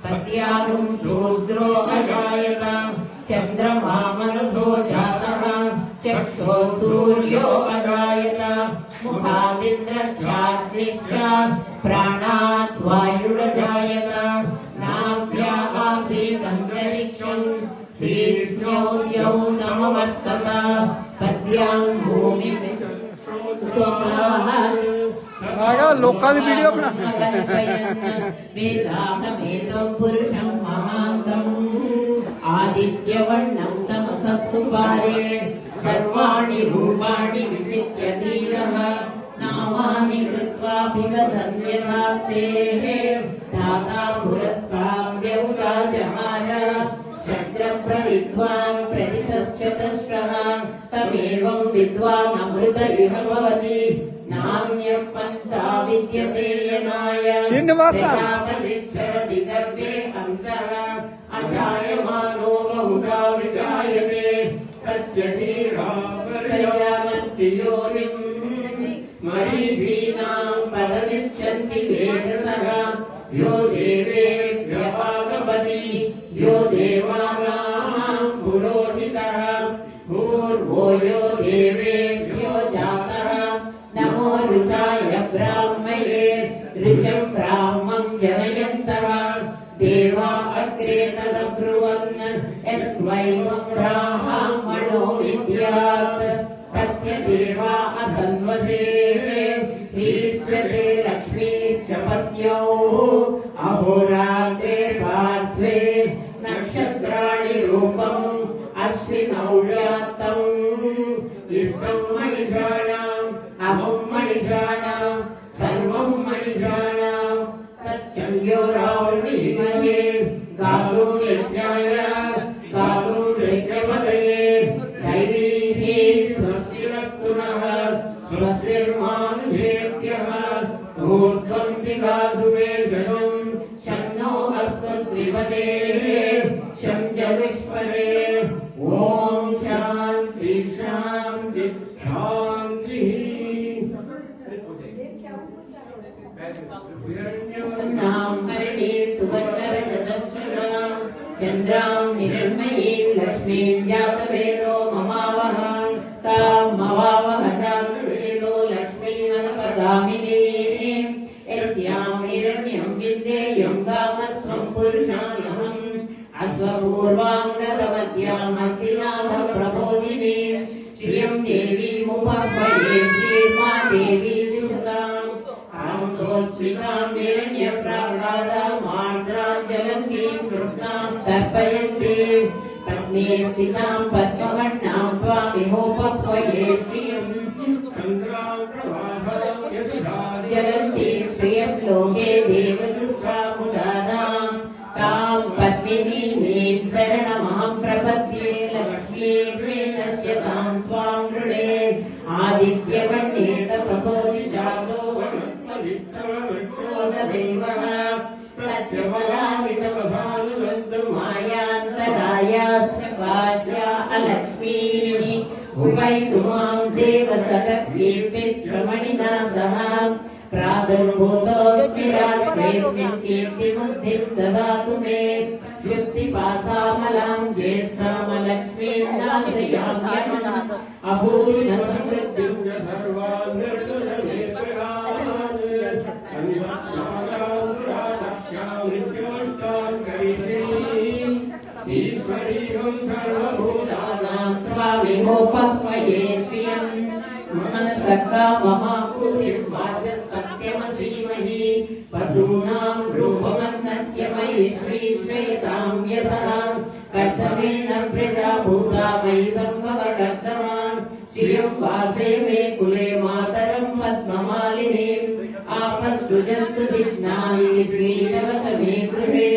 पत्यागुं शूद्रो अजायत चन्द्रमा मनसो जातः चक्षो सूर्यो अजायत मुखादिन्द्रश्चाग्निश्च प्राणात् वायुरजायत नाभ्या आसीदन्तरिक्षम् शीर्ष्णोद्यौ समवर्तत पद्यां भूमिं लोकल वीडियो अपना वेदाहमेतं पुरुषं महान्तम् आदित्यवर्णं तमसस्तु पारे सर्वाणि रूपाणि विचित्य धीरः नामानि कृत्वाभिवदन् यथास्ते दाता पुरस्ताद्यमुदा जहार शक्रप्रविद्वान् प्रतिशश्चतस्रः तमेवं विद्वान् अमृत इह भवति नान्यः पन्था विद्यते यनाय प्रजापतिश्चरति गर्भे अन्तः अजायमानो बहुधा विजायते तस्य धीरा प्रजावन्ति योनिम् मरीचीनां पदमिच्छन्ति वेदसः यो देवेभ्यवागपति यो देवानां पुरोहितः पूर्वो यो देवेभ्यो जातः नमो ऋचाय ब्राह्मये ऋचं ब्राह्मं जनयन्तः देवा अग्रे तदब्रुवन् यस्त्वैवं ब्राह्मणो विद्यात् तस्य देवा असन्वसे ह्रीश्च ते लक्ष्मीश्च पत्न्यौः अहोरात्रे पार्श्वे नक्षत्राणि रूपम् अश्विनौ व्यात्तम् इष्टं मणिषाणाम् अमुं मणिषाणाम् सर्वं मणिषाणाम् तस्य व्योरावृणीमहे गातुं यज्ञाय गातुं यज्ञपतये दैवीः शांति शांति नाम हरिणीं सुवर्णरजतश्रियां चन्द्रां हिरण्मयीं लक्ष्मीं जातवेदो ममावहं तां मवावह जातवेदो लक्ष्मीमनपगामिनीं यस्यां हिरण्यं विन्देयं गामस्वं पुरुषानहम् अश्वपूर्वां रथमद्याम् अस्तिनाथ प्रबोधिनीं श्रियं देवीमुपह्वये श्रीर्मा देवी विशताम् स्वस्मितां हिरण्यप्राकारामार्द्राञ्जलन्तीं कृष्णां तर्पयन्तीं पद्मे स्थितां पद्मवर्णां त्वामिहोपह्वये श्रियं जलन्तीं श्रियं लोके देवजुष्टामुदारां तां पद्मिनीं शरणमहं प्रपद्ये लक्ष्मीर्वेदस्य तां त्वां वृणे आदित्यवर्णे तपसोऽधि जातो वनस्पतिस्तववृक्षोददेवः तस्य फलानि तपसानुबन्धु मायान्तरायाश्च बाह्या अलक्ष्मीः उपैतु मां देवसखकीर्तिश्रमणिना सह प्रादुर्भूतोऽस्मि राष्ट्रेऽस्मिन् कीर्तिमुद्धिं ददातु मे युक्तिपासामलां ज्येष्ठामलक्ष्मीं नाशयाम्यहम् अभूतिमसमृद्धिं च सर्वान् ईश्वरीयं सर्वभूतानां स्वामिहोपह्वये श्रियं मनसखा ममापूतिं वाचः सत्यमसीमहि पशूनां रूपमन्नस्य मयि श्रीश्वेतां यशः कर्दमेन प्रजा भूता मयि सम्भव कर्दमान् श्रियं वासे मे कुले मातरं पद्ममालिनीम् आपस्तुजन्तु चित्नानि चिक्रीडवसमे गृहे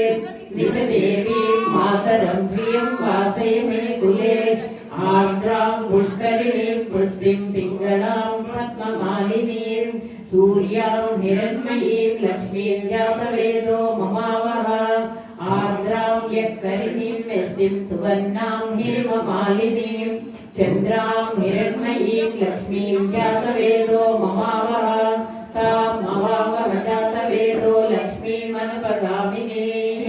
निज देवीं मातरं श्रियं वासे मे कुले आर्द्रां पुष्करिणीं पुष्टिं पिङ्गलां पद्ममालिनीं सूर्यां हिरण्मयीं लक्ष्मीं जातवेदो ममावह आर्द्रां यत्करिणीं व्यष्टिं सुवर्णां हेममालिनीं चन्द्रां हिरण्मयीं लक्ष्मीं जातवेदो ममावह तां मवावह जातवेदो लक्ष्मीमनपगामिनीः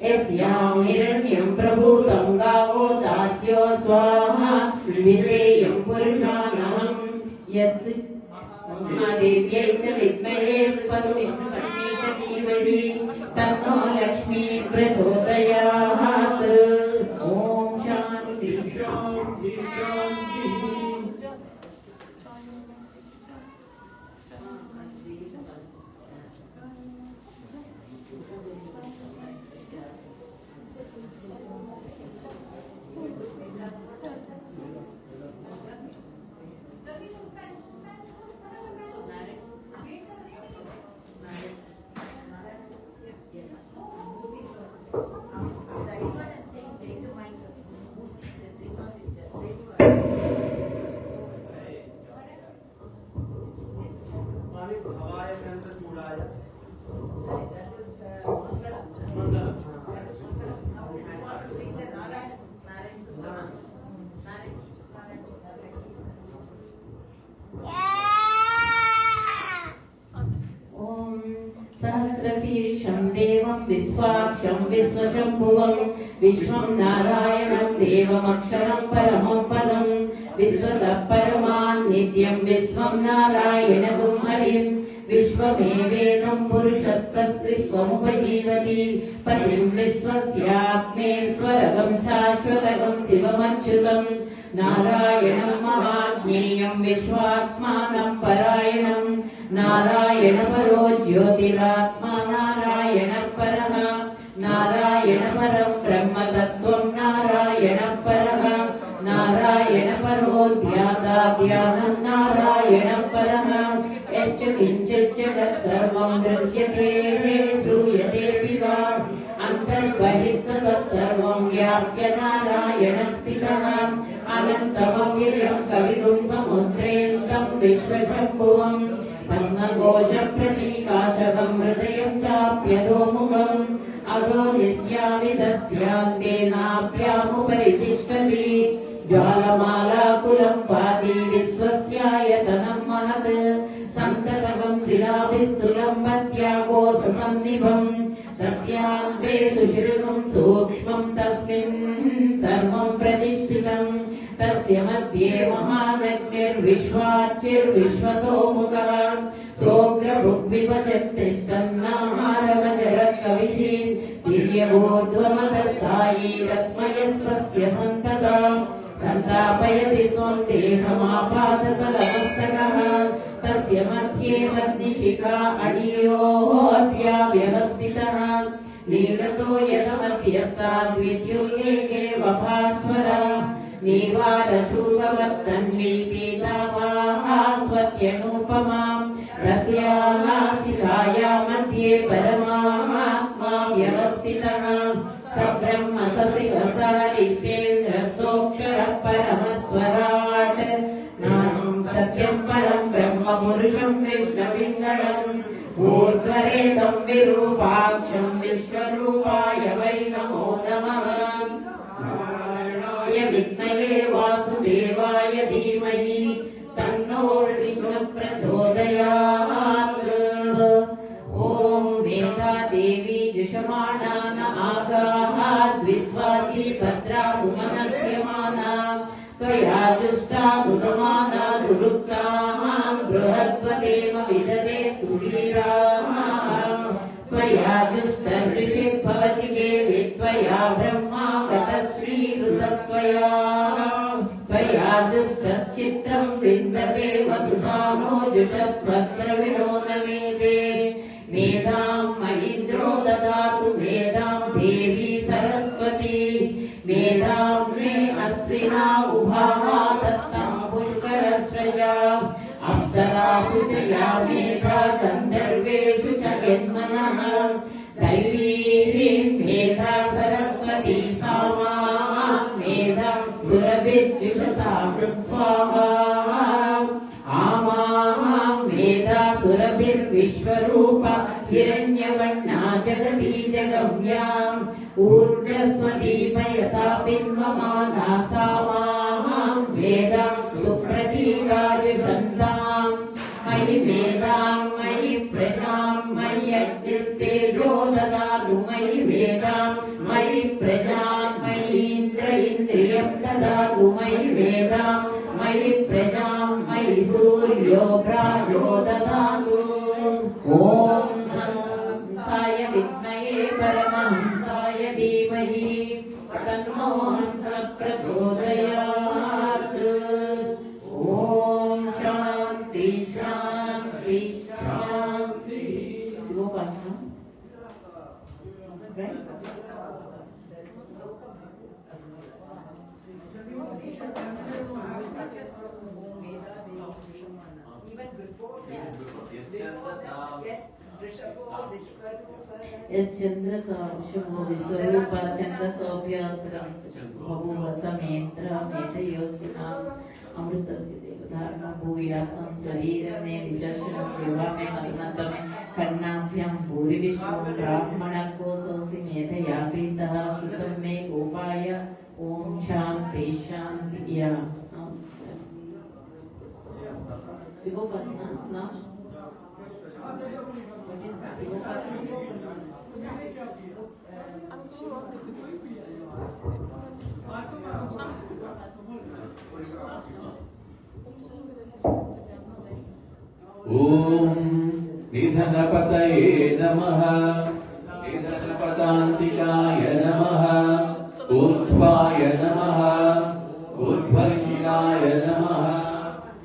यस्यां हिरण्यं प्रभूतं गावो दास्यो स्वाहा विधेयं पुरुषानहम् यस्य महादेव्यै च विद्महे विष्णुपत्नी च धीमहि तन्नो लक्ष्मी प्रचोदयात्। ॐ शान्ति शान्ति शान्ति। सहस्रशीर्षं देवं विश्वाक्षं विश्वशम्भुवं विश्वं नारायणं देवमक्षरं परमं पदं विश्वतः परमान् नित्यं विश्वं नारायणगुं हरिं विश्वमेवेदं पुरुषस्तस्विश्वमुपजीवति पतिं विश्वस्यात्मेश्वरगं शाश्वतगं शिवमच्युतं नारायणं महाज्ञेयं विश्वात्मानं परायणं नारायण परो ज्योतिरात्मा नारायण परः नारायण परं ब्रह्म तत्त्वं नारायण परः नारायण परो ध्याता ध्यानं नारायण परः यश्च किञ्चित् जगत् सर्वं दृश्यते श्रूयते विवा अन्तर्बहिः सत्सर्वं व्याप्य नारायण स्थितः अनन्तमव्ययं कविगुं समुद्रेऽस्तं विश्वशम्भुवं पद्मघोषप्रतीकाशकं हृदयं चाप्यधोमुखम् अधो निश्यामितस्यान्तेनाभ्यामुपरि तिष्ठति ज्वालमालाकुलं स्थूलम्बत्यागो सन्निभम् तस्यान्ते सुश्रुगुं सूक्ष्मं तस्मिन् सर्वं प्रतिष्ठितम् तस्य मध्ये महानग्निर्विश्वाच्यर्विश्वतोमुखः सोऽग्रभुग्विभजत्तिष्ठन्नाहारमजरः कविः तिर्यगोर्ध्वमदः सायीरस्मयस्तस्य सन्ततम् सन्तापयति स्वं देहमापादतलमस्तकः तस्य मध्ये मद्निशिखा अडियोऽत्या व्यवस्थितः लीलतो यदमध्यस्ताद्विद्युल्लेखे वभास्वरा नीवारशूलवत्तन्वीपीतावाहास्वत्यनूपमाम् तस्याः शिखाया मध्ये परमात्मा व्यवस्थितः स ब्रह्म सशिवसारिसेन्द्रसोऽक्षरः परमस्वराट् सत्यं परं ब्रह्म पुरुषं कृष्णपिङ्गळम् ऊर्ध्वरेदं विरूपाक्षं विश्वरूपाय वै नमो नमः विद्महे वासुदेवाय धीमहि तन्नो विष्णुः प्रचोदयात् ॐ मेधा देवी जुषमाणा न आगाः द्विस्वाची भद्रा सुमनस्यमाना त्वया जुष्टा बुधमाना दुरुक्ताः बृहद्वदेम विददे सुवीराः त्वया जुष्टऋषिर्भवति देवी त्वया ब्रह्मा गतश्रीरुतत्वया त्वया जुष्टश्चित्रं विन्दते वसुसानो जुषस्वद्रविणो न मेदे मेधां महीन्द्रो ददातु मेधां देवी सरस्वती मेधां मे अश्विना उभाः दत्तं पुष्करस्रजा अप्सरासु च या मेधा गन्धर्वेषु च यन्मनः दैवी मेधा सरस्वती सा मेधा सुरभिर्जुषतां स्वाहा आमाः मेधा सुरभिर्विश्वरूपा हिरण्यवर्णा जगती जगम्याम् ऊर्जस्वती पयसा पिन्वमाना सा मेधा सुप्रतीकायुषन्ताम् मयि मेधां मयि प्रजां मयि अग्निस्तेजो ददातु मयि मेधां मयि प्रजां मयि इन्द्रियं ददातु मयि मेधां मयि प्रजां मयि सूर्यो प्राजो ददातु ॐ हंसाय विद्महे परमहंसाय धीमहि तन्नो हंसः प्रचोदयात् ॐ शान्ति शान्ति शान्ति शिवोपासना यश्चन्द्र साक्षमो विश्वरूपा छन्दसोऽभ्यत्रं बभूव समेन्द्र मेधयोस्विनाम् अमृतस्य देवधारणं भूयासं शरीरं मे विचक्षणं देवा मे हनुमन्त मे कर्णाभ्यां भूरिविश्वं ब्राह्मणकोशोऽसि मेधया पीतः श्रुतं मे गोपाय ॐ शान्ति शान्ति या शिवोपासना ना ॐ निधनपतये नमः निधनपतान्तिकाय नमः ऊर्ध्वाय नमः ऊर्ध्वलिङ्गाय नमः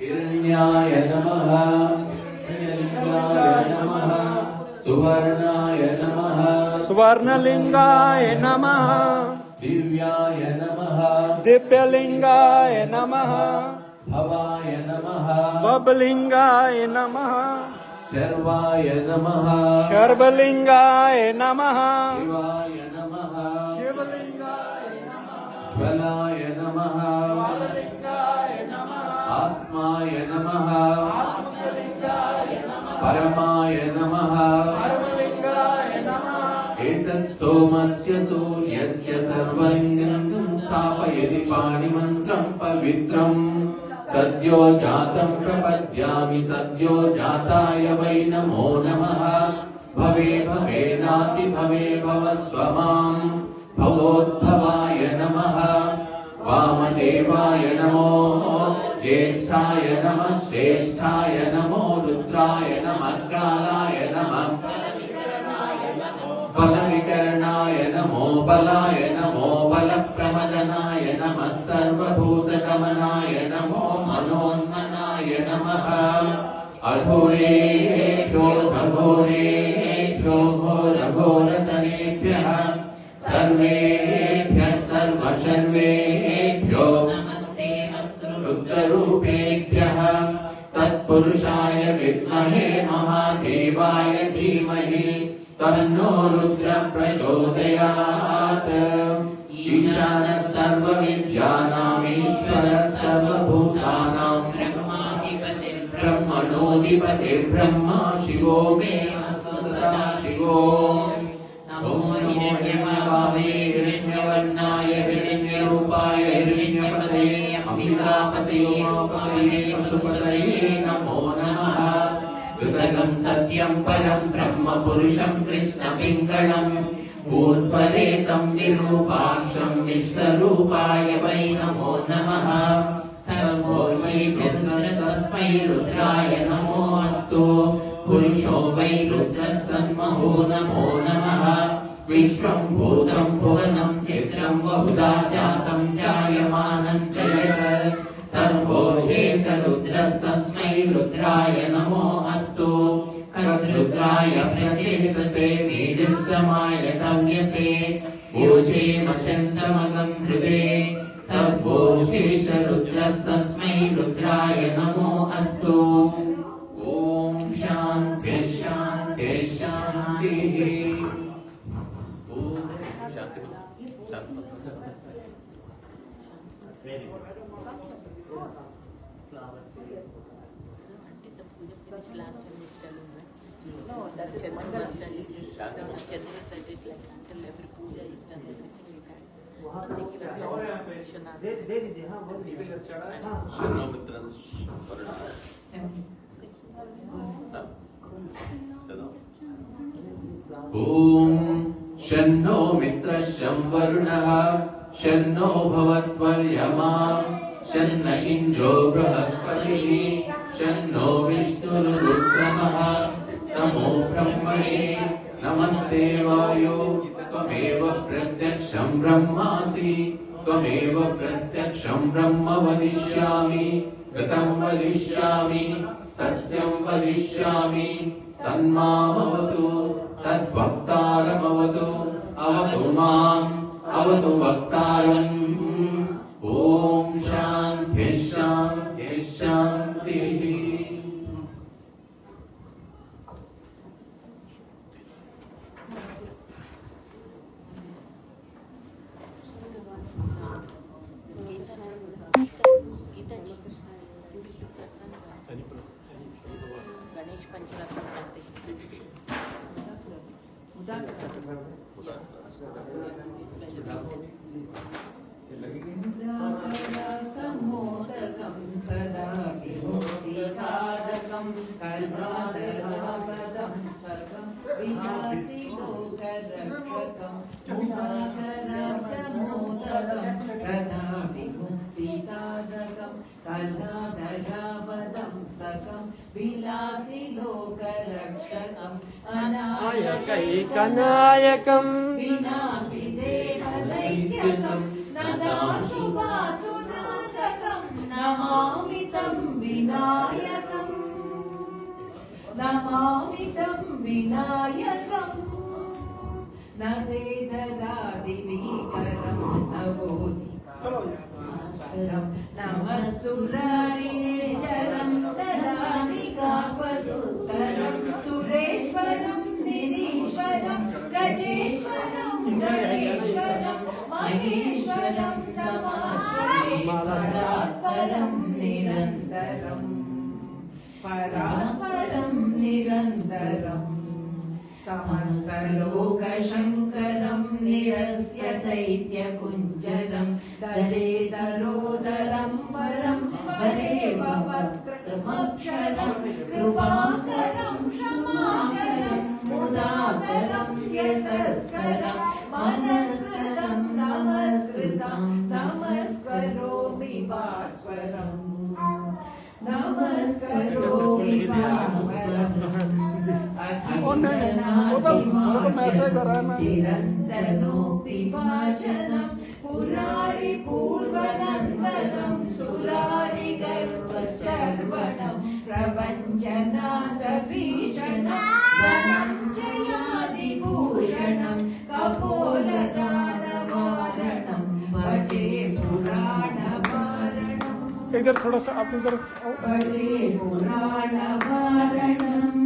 हिरण्याय नमः हिरण्यलिङ्गाय नमः सुवर्णाय नमः स्वर्णलिंगाय नमः दिव्याय नमः दिव्यलिंगाय नमः भवाय नमः बबलिंगाय नमः शर्वाय नमः शर्वलिंगाय नमः शिवाय नमः शिवलिंगाय नमः ज्वलाय नमः ज्वाललिंगाय नमः आत्माय नमः आत्मलिंगाय नमः परमाय नमः परमलिंगाय नमः एतत् सोमस्य सूर्यस्य सर्वलिङ्गं स्थापयति पाणिमन्त्रं पवित्रम् सत् सद्यो जातं प्रपद्यामि सद्यो जाताय वै नमो नमः भवे भवेनाति भवे भवस्व मां भवोद्भवाय नमः वामदेवाय नमो ज्येष्ठाय नमः श्रेष्ठाय नमो रुद्राय नमः कालाय नमः बलविकरणाय नमो बलाय नमो बलप्रमदनाय नमः सर्वभूतगमनाय नमो मनोन्मनाय नमः अघोरेभ्यो अघोरेभ्यो घोरघोरतनेभ्यः सर्वेभ्यः सर्वशर्वेभ्यो नमस्ते अस्तु रुद्ररूपेभ्यः तत्पुरुषाय विद्महे महादेवाय धीमहि तन्नो रुद्र प्रचोदयात् ईशानः सर्वविद्यानाम् ईश्वरः सर्वभूतानां ब्रह्मणोऽधिपतिर्ब्रह्मा शिवो मे अस्तु सदा शिवो नमो हिरण्यवाहवे हिरण्यवर्णाय हिरण्यरूपाय हिरण्यपतये अम्बिकापतये उमापतये पशुपतये नमो नमः कृतकं सत्यं परं ब्रह्म पुरुषं कृष्णपिङ्गळम् ऊर्ध्वरेतं विरूपाक्षं विश्वरूपाय वै नमो नमः सर्वो वै रुद्रस्मै रुद्राय नमो अस्तु पुरुषो वै रुद्रः सन्महो नमो नमः विश्वं भूतं भुवनं चित्रं बहुधा जातं जायमानं च यत् सर्वो शेष रुद्रस्तस्मै रुद्राय नमो अस्तु कर्तृद्राय प्रचेतसे मीडिष्टमाय तव्यसे ऊजेमशन्तमगं हृदे सर्वो शेष रुद्रस्तस्मै रुद्राय नमो अस्तु ॐ शान्ति शान्ति शान्तिः ॐ शान्ति Last time was telling that. No, that is Chandra was telling. Chandra said it like until every puja is done, everything you guys. Something he was ॐ शन्नो मित्रः शं वरुणः शन्नो भवत्वर्यमा शन्न इन्द्रो बृहस्पतिः शन्नो विष्णुरुक्रमः नमो ब्रह्मणे नमस्ते वायो त्वमेव प्रत्यक्षं ब्रह्मासि त्वमेव प्रत्यक्षं ब्रह्म वदिष्यामि ऋतं वदिष्यामि सत्यं वदिष्यामि तन्मामवतु तद्वक्तारमवतु अवतु माम् अवतु वक्तारम् ॐ शान्ति शान्ति शान्तिः Ganesh Pancharatham something. मोदकं सदा विमुक्तिसाधकं कल्पादरापदं सकं विलासिलोकरक्षकं मुदाकराब्धमोदकं सदा विमुक्तिसाधकं कल्पादरापदं सकं विलासिलोकरक्षकं अनायकैकनायकं विनाशि देवदैत्यकं नदाशुभासुनाशकं नमामि तं विनायकं नमामि तं विनायकं न ते ददादिनीकरं नवोदिकाश्वरं नमत्सुरारिणेचरं ददानिकापदुत्तरं सुरेश्वरं निरीश्वरं गजेश्वरं गणेश्वरं महेश्वरं तमाश्रये परात्परं निरन्तरं परात्परं निरन्तरं समस्तलोकशङ्करं निरस्य दैत्यकुञ्जरं दरेदरोदरं परं परे वक्त्रमक्षरं कृपाकरं क्षमाकरं मुदाकरं यशस्करं मनस्कृतं नमस्कृतं नमस्करोमि भास्वरम् नमस्करोमि भास्वरम् चिरन्तनोक्तिभाजनं पुरारि पूर्वनन्दनं सुरारि गर्वचर्वणं प्रवञ्चनासभीषणं धनञ्जयादिभूषणं कपोलदानवारणं भजे पुराणवारणम् इधर थोड़ा सा आप इधर भजे पुराणवारणम्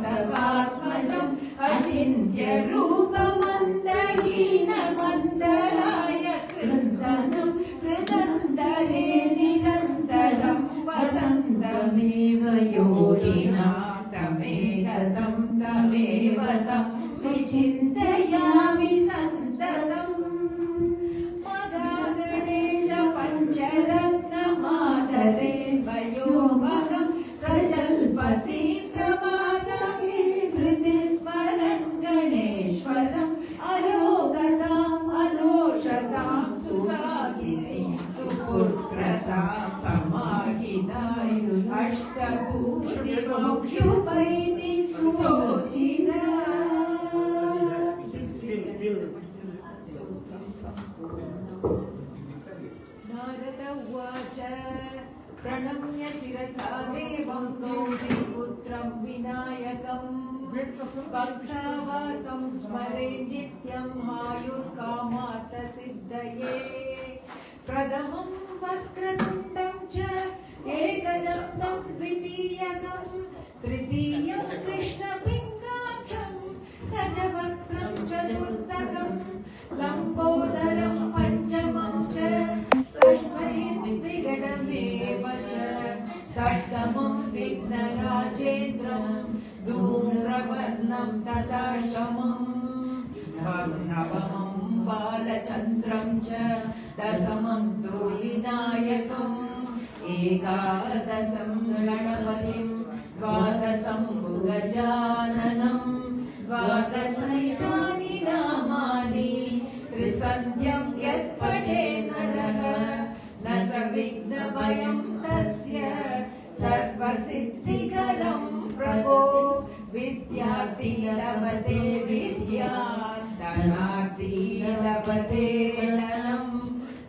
निदान्तकान्तकान्तकान्तकान्तकात्मजम् अचिन्त्यरूपमन्दहीनमन्दराय कृन्दनं कृदन्तरे निरन्तरं वसन्तमेव योगिना तमेकतं तमेव तं विचिन्तयामि सन्ततम् मगागणेश पञ्चरत्नमादरेण वयोमगं प्रजल्पति प्रमादगे हृदिस्मरन् गणेश्वरम् अरोगताम् अदोषतां सुसासिते सुपुत्रतां समाहिताय अष्टभूतिमोक्षुपैति सुशोचिता नारद उवाच प्रणम्य शिरसा देवं गौरीपुत्रं विनायकं भक्तावासं स्मरे नित्यं आयुर्कामार्थसिद्धये प्रथमं वक्रतुण्डं च एकदन्तं द्वितीयकं तृतीयं कृष्णपिङ्गाक्षं गजवक्त्रं चतुर्थकं लम्बोदरं पञ्चमं च षष्ठैर्विघटमेव च सप्तमं विघ्नराजेन्द्रं धूम्रवर्णं तदाष्टमं नवमं बालचन्द्रं च दशमं तु विनायकम् एकादशं गणपतिं द्वादशं गजाननं द्वादशैतानि नामानि त्रिसन्ध्यं यत्पठे नरः न च विघ्नभयं तस्य सर्वसिद्धिकरं प्रभो विद्यार्थी लभते विद्यां धनार्थी लभते धनं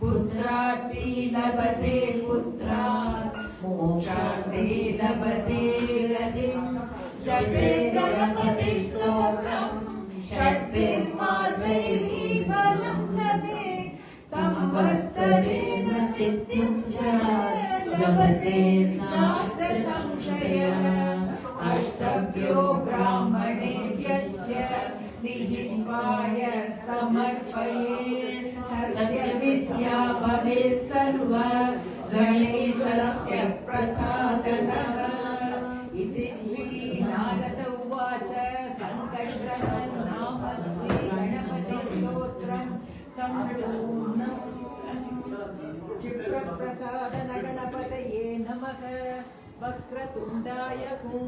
पुत्रार्थी लभते पुत्रान् मोक्षार्थी लभते गतिं जपेत् गणपतिस्तोत्रं षड्भिर्मासैः फलं लभेत् संवत्सरेण सिद्धिं च लभते नास्ति संशयः अष्टभ्यो ब्राह्मणेभ्यस्य निहित्वाय समर्पयेत् तस्य विद्या भवेत् सर्व गणेशस्य प्रसादतः इति श्री नारद उवाच संकष्टहं नाम श्री गणपतिस्तोत्रं सम्पूर्णम् क्षिप्रप्रसादन गणपतये नमः वक्रतुण्डाय हुं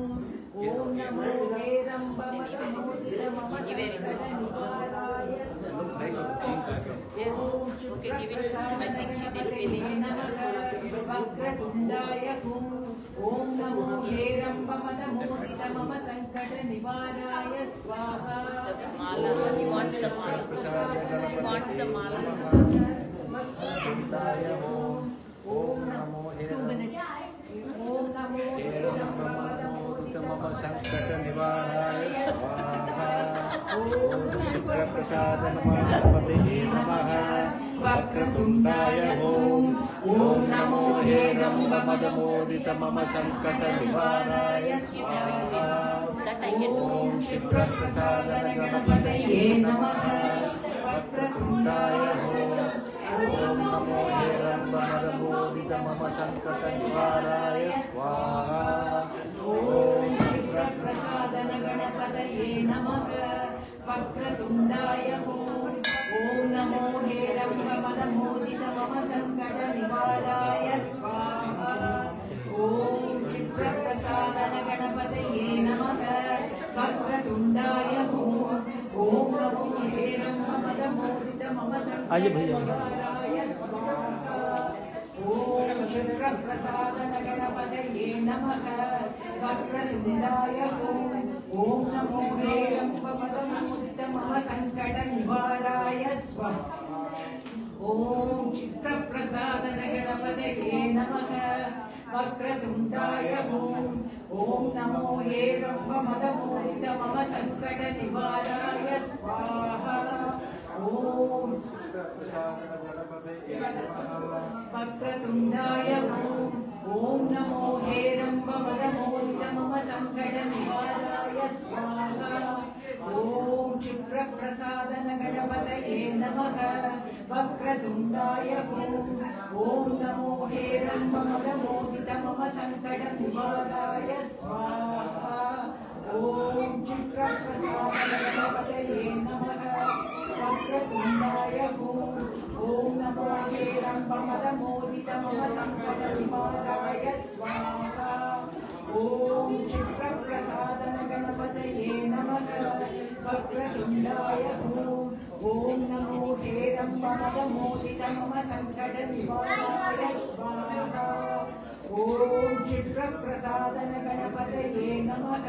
ॐ नमो हेरम्बमतमोदितममसङ्कटनिवाराय वक्रतुण्डाय हुं ॐ नमो हेरम्बमतमोदितममसङ्कटनिवाराय स्वाहा ॐ नमो ओम नमो मम संकट निवाराय स्वाहा ओम शुक्रप्रसादन गणपतये नमः वक्रतुण्डाय ओम नमो हेरम्बमदमोदित मम संकट निवाराय स्वाहा ओम शुक्रप्रसादन गणपतये नमः वक्रतुण्डाय ओम नमो हेरम्बमदमोदित मम संकट निवाराय स्वाहा ओम शुक्रप्रसादन गणपतये नमः वक्रतुण्डाय ओम नमो हेरम्बमदमोदित मम सङ्कट निवाराय स्वाहा ॐ चित्रप्रसादन गणपतये नमः वक्रतुण्डाय ॐ नमो हेरम्बमदमोदित मम सङ्कट निवाराय स्वाहा ॐ चित्रप्रसादन गणपतये नमः वक्रतुण्डाय ॐ नमो हेरम्बमदमोदित मम सङ्कट निवाराय स्वाहा ॐ चित्रप्रसादन गणपतये नमः वक्रतुण्डाय ॐ नमो हेरम्बमदमोदित मम सङ्कट निवाराय स्वाहा ॐ वक्रतुण्डाय ॐ नमो हेरम्बमदमोदित मम सङ्कट निवाराय स्वाहा ॐ क्षिप्रप्रसादन गणपतये नमः वक्रतुण्डाय ॐ नमो हेरम्बमदमोदित मम सङ्कट निवाराय स्वाहा ॐ क्षिप्रप्रसादन गणपतये नमः वक्रतुण्डाय ॐ नमो हेरम्बमदमोदित मम सङ्कट निवाराय स्वाहा ॐ क्षिप्रप्रसादन गणपतये नमः वक्रतुण्डाय ॐ नमो हेरम्बमदमोदित मम सङ्कट निवाराय स्वाहा ॐ क्षिप्रप्रसादन गणपतये नमः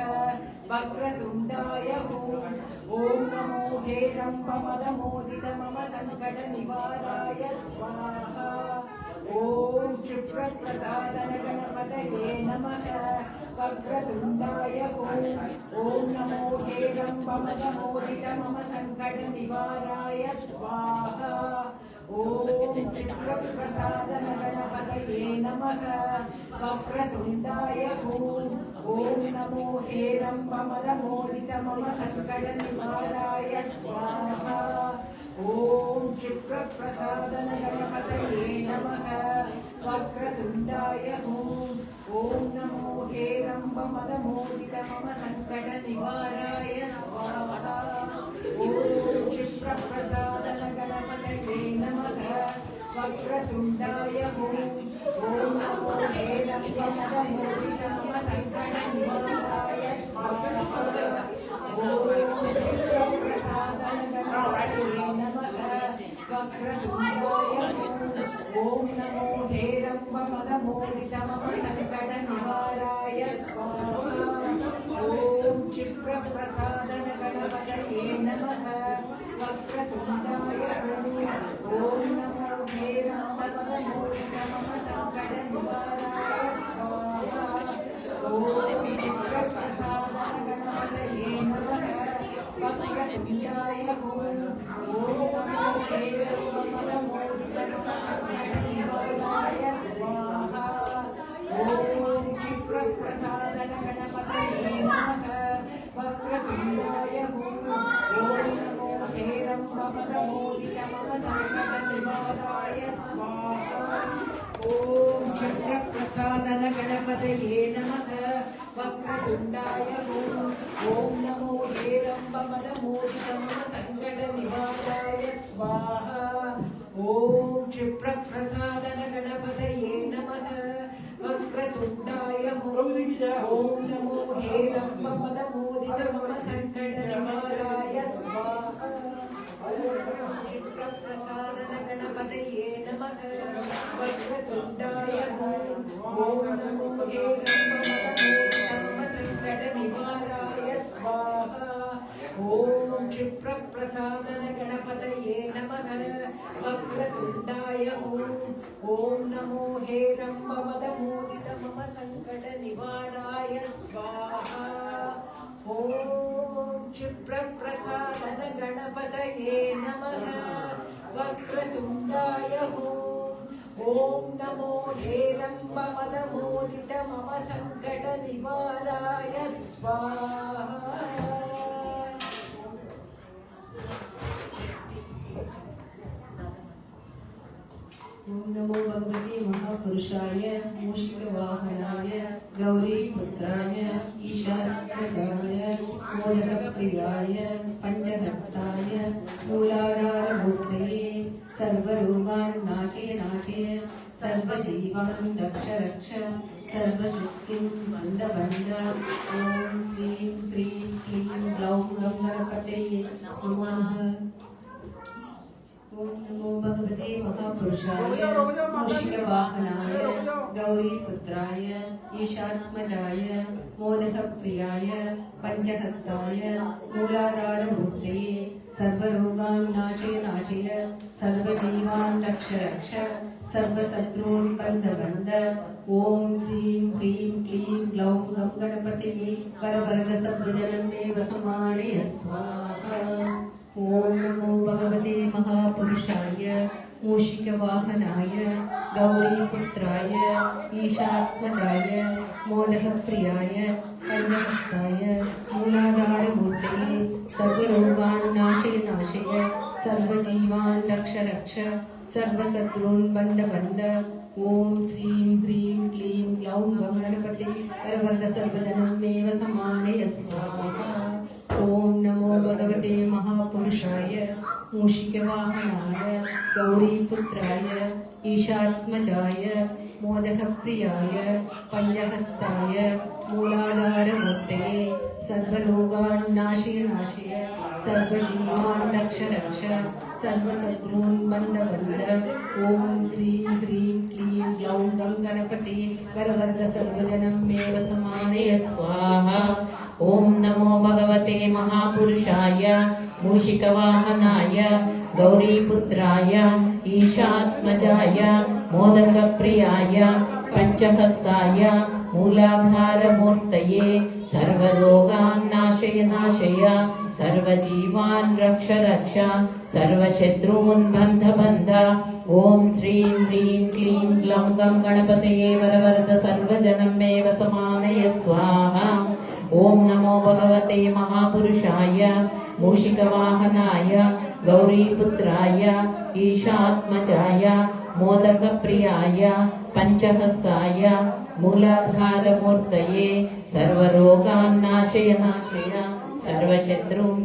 वक्रतुण्डाय ॐ नमो हेरम्बमदमोदित मम सङ्कट निवाराय स्वाहा ॐ क्षिप्रप्रसादन गणपतये नमः वक्रतुण्डाय ॐ नमो हेरम्बमदमोदित मम सङ्कट निवाराय स्वाहा ॐ क्षिप्रप्रसादन गणपतये नमः वक्रतुण्डाय ॐ नमो हेरम्बमदमोदित मम सङ्कट निवाराय स्वाहा ॐ क्षिप्रप्रसादन गणपतये नमः वक्रतुण्डाय ॐ नमो हेरम्बमदमोदित मम सङ्कट निवाराय स्वाहा ॐ क्षिप्रप्रसादन गणपतये नमः वक्रतुण्डाय ॐ नमो हेरम्बमदमोदित मम सङ्कट निवाराय स्वाहा ॐ क्षिप्रप्रसादन गणपतये नमः वक्रतुण्डाय ॐ नमो हेरम्बमदमोदित मम सङ्कट निवाराय स्वाहा ॐ क्षिप्रप्रसादन गणपतये नमः वक्रतुण्डाय ॐ नमो हेरम्बमदमोदित मम सङ्कट निवाराय स्वाहा ॐ क्षिप्रप्रसादन गणपतये नमः वक्रतुण्डाय ॐ नमो हेरम्बमदमोदित मम सङ्कट निवाराय स्वाहा ॐ क्षिप्रप्रसादन गणपतये नमः वक्रतुण्डाय ॐ नमो हेरम्बमदमोदित मम सङ्कट निवाराय स्वाहा ॐ क्षिप्रप्रसादन गणपतये नमः वक्रतुण्डाय ॐ नमो हेरम्बमदमोदित मम सङ्कट निवाराय स्वाहा ॐ क्षिप्रप्रसादन गणपतये नमः वक्रतुण्डाय ॐ नमो हेरम्बमदमोदित मम सङ्कट निवाराय स्वाहा क्षिप्रप्रसादन गणपतये नमः वक्रतुण्डाय ॐ नमो हेरम्बमदमोदित मम सङ्कट निवाराय स्वाहा ॐ क्षिप्रप्रसादन गणपतये नमः वक्रतुण्डाय ॐ नमो हेरम्बमदमोदित मम सङ्कट निवाराय स्वाहा ॐ क्षिप्रप्रसादन गणपतये नमः वक्रतुण्डाय ॐ नमो हेरम्बमदमोदित मम सङ्कट निवाराय स्वाहा ओम नमो भगवते महापुरुषाय मूषिकवाहनाय गौरीपुत्राय ईशात्मजाय मोदकप्रियाय पंचहस्ताय मूलाधारमूर्तये सर्वरोगान् नाशय नाशय सर्वजीवान् रक्ष रक्ष सर्वशक्तिं बन्ध बन्ध ओम श्रीं क्रीं क्लीं ग्लौं गणपतये नमः। ओम नमो भगवते महापुरुषाय मूषिकवाहनाय गौरीपुत्राय ईशात्मजाय मोदकप्रियाय पंचहस्ताय मूलाधारमूर्तये सर्वरोगान् नाशय नाशय सर्वजीवान् रक्ष रक्ष सर्वशत्रून् बन्ध बन्ध ओम श्रीं क्रीं क्लीं ग्लौं गणपतये वरवरद सर्वजनं मे वसमानय स्वाहा। ओम नमो भगवते महापुरुषाय मूषिकवाहनाय गौरीपुत्राय ईशात्मजाय मोदकप्रियाय पंचहस्ताय मूलाधारमूर्तये सर्वरोगान् नाशय नाशय सर्वजीवान् रक्ष रक्ष सर्वशत्रून् बन्ध बन्ध ओम श्रीं ह्रीं क्लीं ग्लौं गणपतये वरवरद सर्वजनं मे वसमानय स्वाहा। ओम नमो भगवते महापुरुषाय मूषिकवाहनाय गौरीपुत्राय ईशात्मजाय मोदकप्रियाय पंचहस्ताय मूलाधारमूर्तये सर्वरोगान् नाशय नाशय सर्वजीवान् रक्ष रक्ष सर्वशत्रून् बन्ध बन्ध ओम श्रीं ह्रीं क्लीं ग्लौं गणपतये वरवरद सर्वजनं मे वसमानय स्वाहा। ओम नमो भगवते महापुरुषाय मूषिकवाहनाय गौरीपुत्राय ईशात्मजाय मोदकप्रियाय पंचहस्ताय मूलाधारमूर्तये सर्वरोगान् नाशय नाशय सर्वजीवान् रक्ष रक्ष सर्वशत्रून् बन्ध बन्ध ओम श्रीं ह्रीं क्लीं ग्लौं गणपतये वरवरद सर्वजनं मे वसमानय स्वाहा। ओम नमो भगवते महापुरुषाय मूषिकवाहनाय गौरीपुत्राय ईशात्मजाय मोदकप्रियाय पंचहस्ताय मूलाधारमूर्तये सर्वरोगान् नाशय नाशय सर्वशत्रून्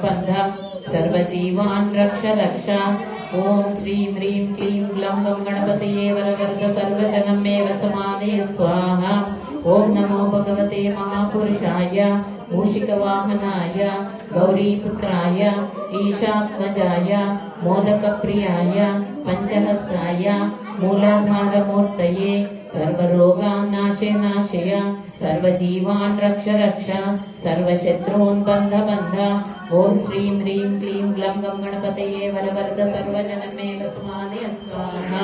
बन्ध सर्वजीवान् रक्ष रक्ष ओम श्रीं ह्रीं क्लीं ग्लौं गणपतये वरवरद सर्वजनं मे वसमानय स्वाहा। ओम नमो भगवते महापुरुषाय मूषिकवाहनाय गौरीपुत्राय ईशात्मजाय मोदकप्रियाय पंचहस्ताय मूलाधारमूर्तये सर्वरोगान् नाशय नाशय सर्वजीवान् रक्ष रक्ष सर्वशत्रून् बन्ध बन्ध ओम श्रीं ह्रीं क्लीं ग्लौं गणपतये वरवरद सर्वजनं मे वसमानय स्वाहा।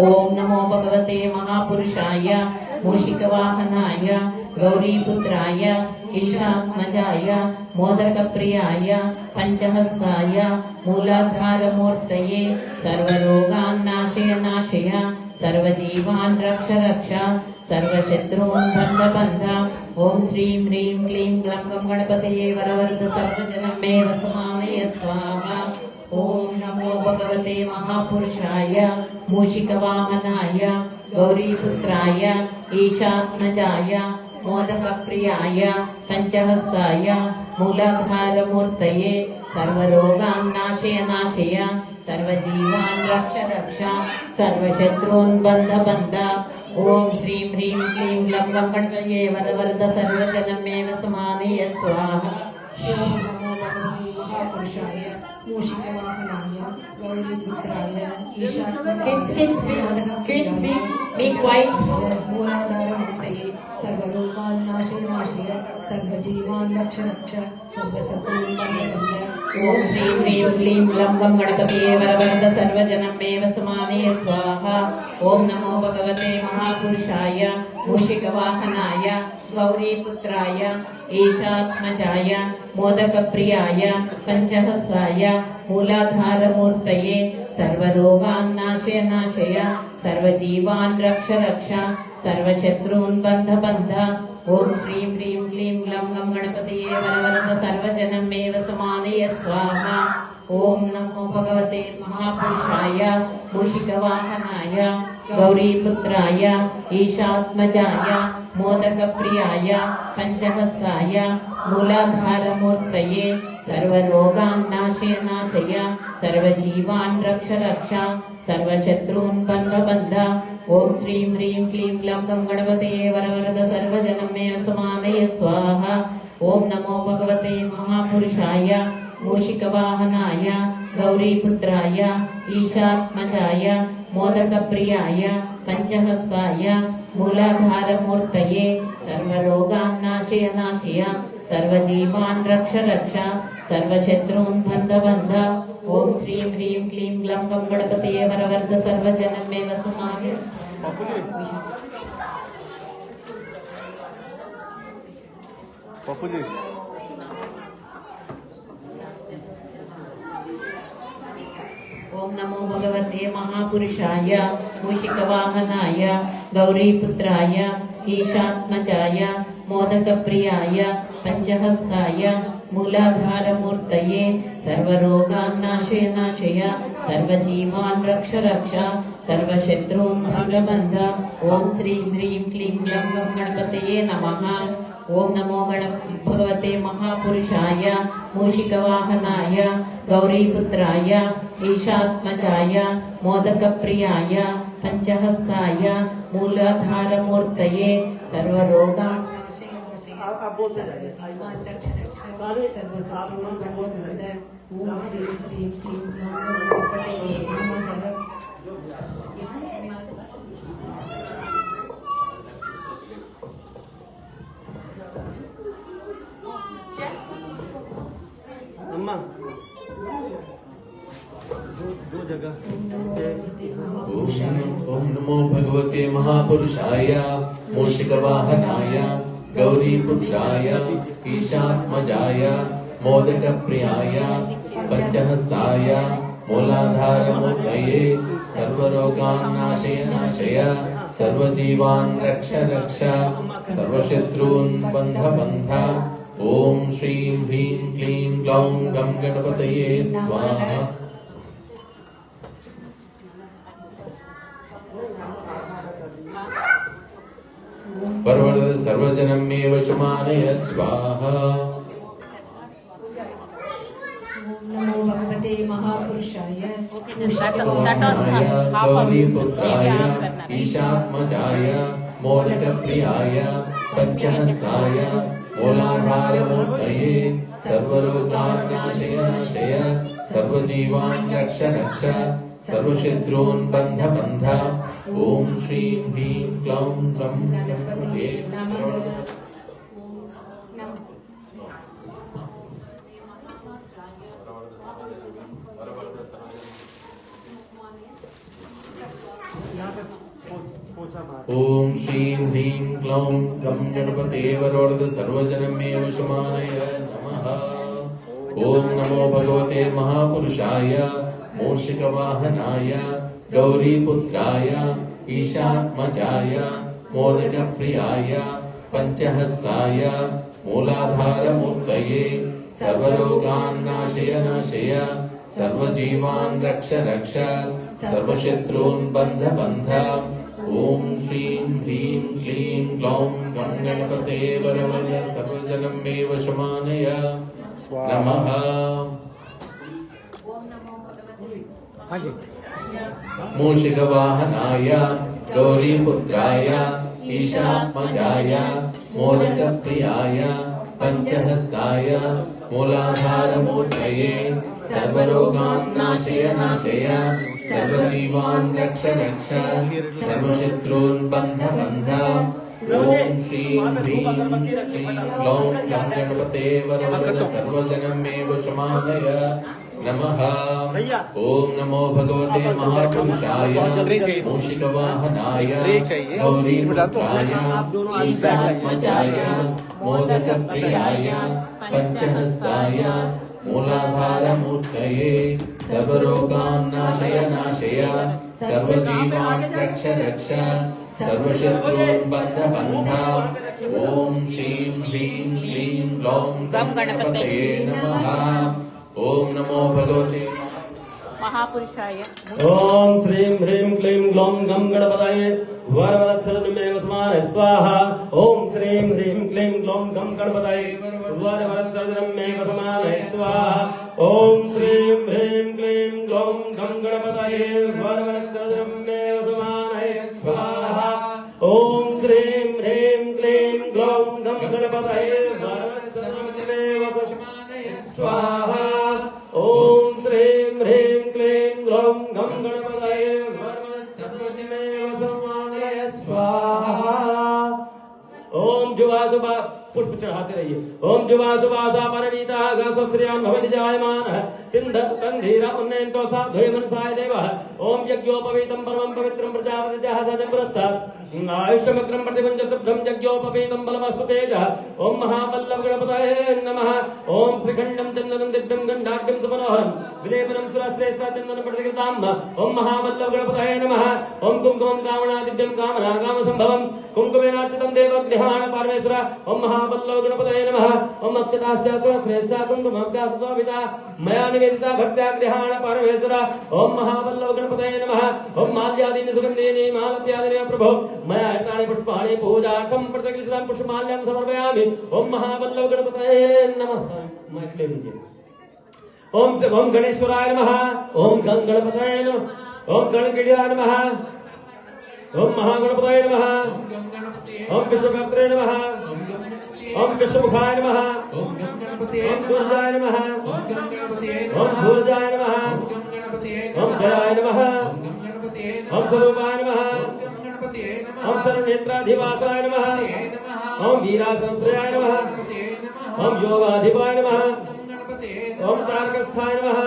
ओम नमो भगवते महापुरुषाय मूषिकवाहनाय गौरीपुत्राय ईशात्मजाय मोदकप्रियाय पंचहस्ताय मूलाधारमूर्तये सर्वरोगान् नाशय नाशय सर्वजीवान् रक्ष रक्ष सर्वशत्रून् बन्ध बन्ध ओम श्रीं ह्रीं क्लीं ग्लौं गणपतये वरवरद सर्वजनं मे वसमानय स्वाहा। ओम नमो भगवते महापुरुषाय मूषिकवाहनाय गौरीपुत्राय ईशात्मजाय मोदकप्रियाय पंचहस्ताय मूलाधारमूर्तये सर्वरोगान् नाशय नाशय सर्वजीवान् रक्ष रक्ष सर्वशत्रून् बन्ध बन्ध ओम श्रीं ह्रीं क्लीं ग्लौं गणपतये वरवरद सर्वजनं मे वसमानय स्वाहा। ओम नमो भगवते महापुरुषाय मूषिकवाहनाय गौरीपुत्राय Kids, be quiet. मूलाधारमूर्तये सर्वरोगान् नाशय नाशय सर्वजीवान् रक्ष रक्ष सर्वशत्रून् बन्ध बन्ध ओम श्रीं ह्रीं क्लीं ग्लौं गणपतये वरवरद सर्वजनं मे वसमानय स्वाहा। ओम नमो भगवते महापुरुषाय मूषिकवाहनाय गौरीपुत्राय ईशात्मजाय मोदकप्रियाय पंचहस्ताय मूलाधारमूर्तये सर्वरोगान् नाशय नाशय सर्वजीवान् रक्ष रक्ष सर्वशत्रून् बन्ध बन्ध ओम श्रीं ह्रीं क्लीं ग्लौं गणपतये वरवरद सर्वजनं मे वसमानय स्वाहा। ओम नमो भगवते महापुरुषाय मूषिकवाहनाय गौरीपुत्राय ईशात्मजाय मोदकप्रियाय पंचहस्ताय मूलाधारमूर्तये सर्वरोगान् नाशय सर्वजीवान् रक्ष सर्वशत्रून् बन्ध ओम श्रीं ह्रीं क्लीं ग्लौं गं गणपतये वरवरद सर्वजनं मे समानय स्वाहा। ओम नमो भगवते महापुरुषाय मूषिकवाहनाय गौरीपुत्राय ईशात्मजाय मोदकप्रियाय पंचहस्ताय मूलाधारमूर्तये सर्वरोगान् नाशय सर्वजीवान् रक्ष सर्वशत्रून् बन्ध ओम श्रीं ह्रीं क्लीं ग्लौं गं गणपतये वरवरद सर्वजनं मे समानय पप्पू जी ओम नमो भगवते महापुरुषाय मूषिकवाहनाय गौरीपुत्राय ईशात्मजाय मोदकप्रियाय पंचहस्ताय मूलाधारमूर्तये सर्वरोगान् नाशय सर्वजीवान् रक्ष सर्वशत्रून् बन्ध ओम श्रीं ह्रीं क्लीं ग्लौं गं गणपतये नमः। ओम नमो भगवते महापुरुषाय मूषिकवाहनाय गौरीपुत्राय ईशात्मजाय मोदकप्रियाय पंचहस्ताय मूलाधारमूर्तये सर्वरोगान् सर्वजीवान् रक्ष सर्वशत्रून् बन्ध ओम श्रीं ह्रीं क्लीं ग्लौं गं गणपतये नमः। अम्मा दो जगह ओम नमो भगवते महापुरुषाय मूषिकवाहनाय गौरीपुत्राय ईशात्मजाय मोदकप्रियाय पंचहस्ताय मूलाधारमूर्तये सर्वरोगान् नाशय सर्वजीवान् रक्ष सर्वशत्रून् बन्ध ओम श्रीं ह्रीं क्लीं ग्लौं गं गणपतये स्वाहा। वरवरद सर्वजनं मे वशमानय स्वाहा। नमो भगवते महापुरुषाय गौरीपुत्राय ईशात्मजाय मोदकप्रियाय पंचहस्ताय मूलाधारमूर्तये सर्वरोगान् नाशय सर्वजीवान् रक्ष सर्वशत्रून् बन्ध ओम श्रीं ह्रीं क्लौं गं गणपतये नमः। ओम श्रीं ह्रीं क्लौं गं गणपतये वरवरद सर्वजनं मे वशमानय नमः। ओम नमो भगवते महापुरुषाय मूषिकवाहनाय गौरीपुत्राय ईशात्मजाय मोदकप्रियाय पंचहस्ताय मूलाधारमूर्तये सर्वरोगान् नाशय सर्वजीवान् रक्ष सर्वशत्रून् बन्ध ओम श्रीं ह्रीं क्लीं ग्लौं गं गणपतये वरवरद सर्वजनं मे वशमानय नमः। हाँ जी मूषिकवाहनाय गौरीपुत्राय ईशात्मजाय मोदकप्रियाय पंचहस्ताय मूलाधारमूर्तये सर्वरोगान् नाशय सर्वजीवान् रक्ष सर्वशत्रून् बन्ध ओम श्रीं ह्रीं क्लीं ग्लौं गं गणपतये वरवरद सर्वजनं मे वशमानय नमः। ओम नमो भगवते महापुरुषाय मूषिकवाहनाय गौरीपुत्राय ईशात्मजाय मोदकप्रियाय पंचहस्ताय मूलाधारमूर्तये सर्वरोगान् नाशय सर्वजीवान् रक्ष सर्वशत्रून् बन्ध ओम श्रीं ह्रीं क्लीं ग्लौं गं गणपतये नमः। ओम नमो भगवते महापुरुषाय ओम श्रीं ह्रीं क्लीं ग्लौं गं गणपतये वरवरत्सरमेव स्मारय स्वाहा। ओम श्रीं ह्रीं क्लीं ग्लौं गं गणपतये वरवरत्सरमेव स्मारय स्वाहा। ओम श्रीं ह्रीं क्लीं ग्लौं गं गणपतये वरवरत्सरमेव स्मारय स्वाहा। ओम श्रीं ह्रीं क्लीं ग्लौं गं गणपतये वरवरत्सरमेव स्मारय स्वाहा। ओम श्रीं ह्रीं क्लीं ग्लौं गं गणपतये वरवरत्सरमेव स्मारय स्वाहा। ओम जुवासुभा पुष्प चढ़ाते रहिए। ओम जुवासुभासा परवीता गस्वश्रियान् भवति जायमानः तिन्द तन्धीरा उन्नयन्तो साधुये मनसाय देवः। ओम यज्ञोपवीतं परमं पवित्रं प्रजापतिजः सजं पुरस्तात् आयुष्यमग्रं प्रतिपञ्च शुभ्रं यज्ञोपवीतं बलमस्तु तेजः। ओम महावल्लभ गणपतये नमः। ओम श्रीखण्डं चन्दनं दिव्यं गण्डाढ्यं सुमनोहरं विलेपनं सुरश्रेष्ठा चन्दनं प्रतिकृताम्। ओम महावल्लभ गणपतये नमः। ओम कुङ्कुमं कामना दिव्यं कामना कामसम्भवं कुङ्कुमेनार्चितं देवगृहाण परमेश्वर। ओम महावल्लभ गणपतये नमः। ओम अक्षतास्य सुरश्रेष्ठा कुङ्कुमं मया निवेदिता भक्त्या गृहाण परमेश्वर। ओम महावल्लभ गणपतये नमः। ओम माल्यादीनि सुगन्धीनि मालत्यादीनि प्रभो मया हृतानि पुष्पाणि पूजार्थं प्रतिगृहीतं पुष्पमाल्यां समर्पयामि। ओम महावल्लभ गणपतये नमः। माइक ले लीजिए। ओम गणेश्वराय नमः। ओम गणपतये नमः। ओम गणगिरियाय नमः। ओम महागणपतये नमः। ओम विश्वकर्त्रे नमः। ओम विश्वमुखाय नमः। ओम दुर्जाय नमः। ओम भूर्जाय नमः। ओम जयाय नमः। ओम स्वरूपाय नमः। ओम सर्वनेत्राधिवासाय नमः। ओम वीरासनश्रयाय नमः। ओम योगाधिपाय नमः। ओम तारकस्थाय नमः।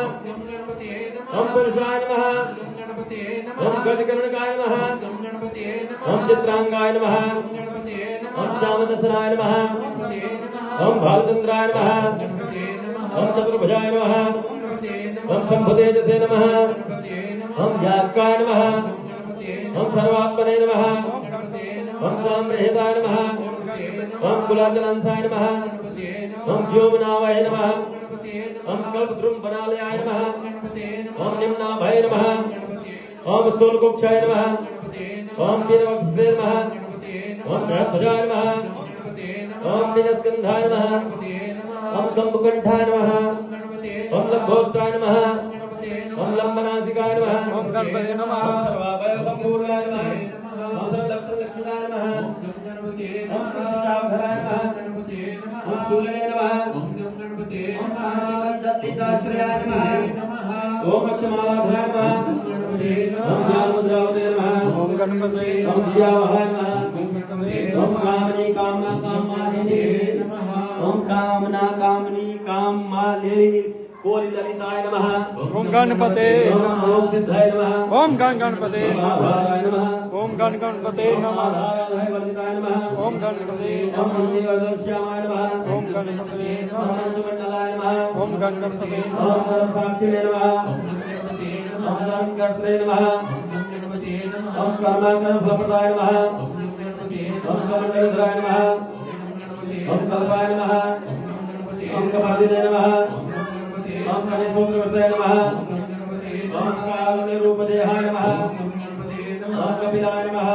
ओम पुरुषाय नमः। ओम गजकर्णकाय नमः। ओम चित्रांगाय नमः। ओम श्यामदशनाय नमः। ओम भालचंद्राय नमः। ओम चतुर्भुजाय नमः। ओम शंभुतेजसे नमः। ओम याज्ञाय नमः। ओम सर्वात्मने नमः। ओम साम्रहेताय नमः। ओम कुलाचलांसाय नमः। ओम व्योमनावाय नमः। ओम कल्पद्रुमबलालयाय नमः। ओम निम्नाभाय नमः। ओम स्थूलकुक्षाय नमः। ओम वीरवक्षसे नमः। ओम बृहद्भुजाय नमः। ओम नीलस्कन्धाय नमः। ओम कम्बुकण्ठाय नमः। ओम लम्भोष्ठाय नमः। ओम लम्बनासिकाय नमः। ओम गणपते नमः। ओम सर्वाभयसम्पूर्णाय नमः। ओम सर्वलक्षणलक्षणाय नमः। ओम कृष्णाभराय नमः। ओम शूलने नमः। ओम दत्ताश्रयाय नमः। ओम अक्षमालाधराय नमः। ओम ज्ञानमुद्रावते नमः। ओम गणपते ओम धियावहाय नमः। ओम कामनी कामना कामालिनी नमः। ओम कामना कामनी कामालिनी कोलि ललिताय नमः। ओम गणपते ओम सिद्धाय नमः। ओम गणपते आधाराय नमः। ओम गणपते नमः। आधाराय वर्जिताय नमः। ओम गणपते ओम मंदिरदर्श्यामाय नमः। ओम गणपते ओम मंजुमण्डलाय नमः। ओम गणपते ओम सर्वसाक्षिणे नमः। ओम सर्वकर्त्रे नमः। ओम कर्माकरफलप्रदाय नमः। ओम कमण्डलधराय नमः। ओम कल्पाय नमः। ओम कपादिने नमः। ओम कलिसूत्रवर्ताय नमः। ओम कालनिरूपदेहाय नमः। ओम कपिलाय नमः।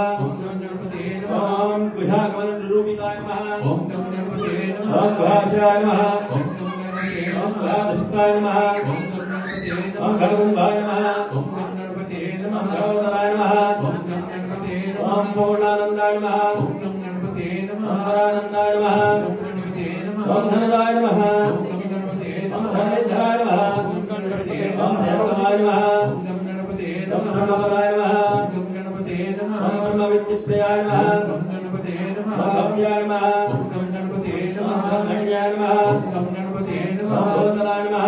ओम कुशाकमलनिरूपिताय नमः। ओम कुहाश्राय नमः। ओम कुहाधस्ताय नमः। ओम खड्गुम्भाय नमः। ओम गणोदराय नमः। ओम पूर्णानन्दाय नमः। ओम परानन्दाय नमः। ओम धनदाय नमः। ओम धनेश्वराय नमः। ओम भैरवाय नमः। ओम ब्रह्मवराय नमः। ओम ब्रह्मविद्याप्रियाय नमः। ओम गम्याय नमः। ओम ब्रह्मण्याय नमः। ओम भोगराय नमः।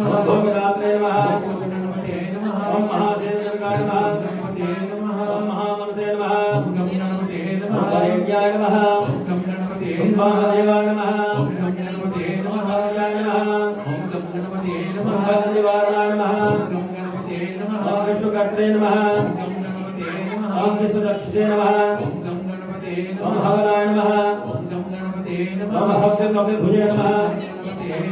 ओम भोगदात्रे नमः। ओम महासेनकाय नमः। ओम महामनसे नमः। ओम वरेण्याय नमः। ओम वामदेवाय नमः। ओम हर्याय नमः। ओम भक्तिवाराय नमः। ओम विश्वकर्त्रे नमः। ओम विश्वदक्षिणे नमः। ओम हवनाय नमः। ओम भक्तकपिलभुजे नमः।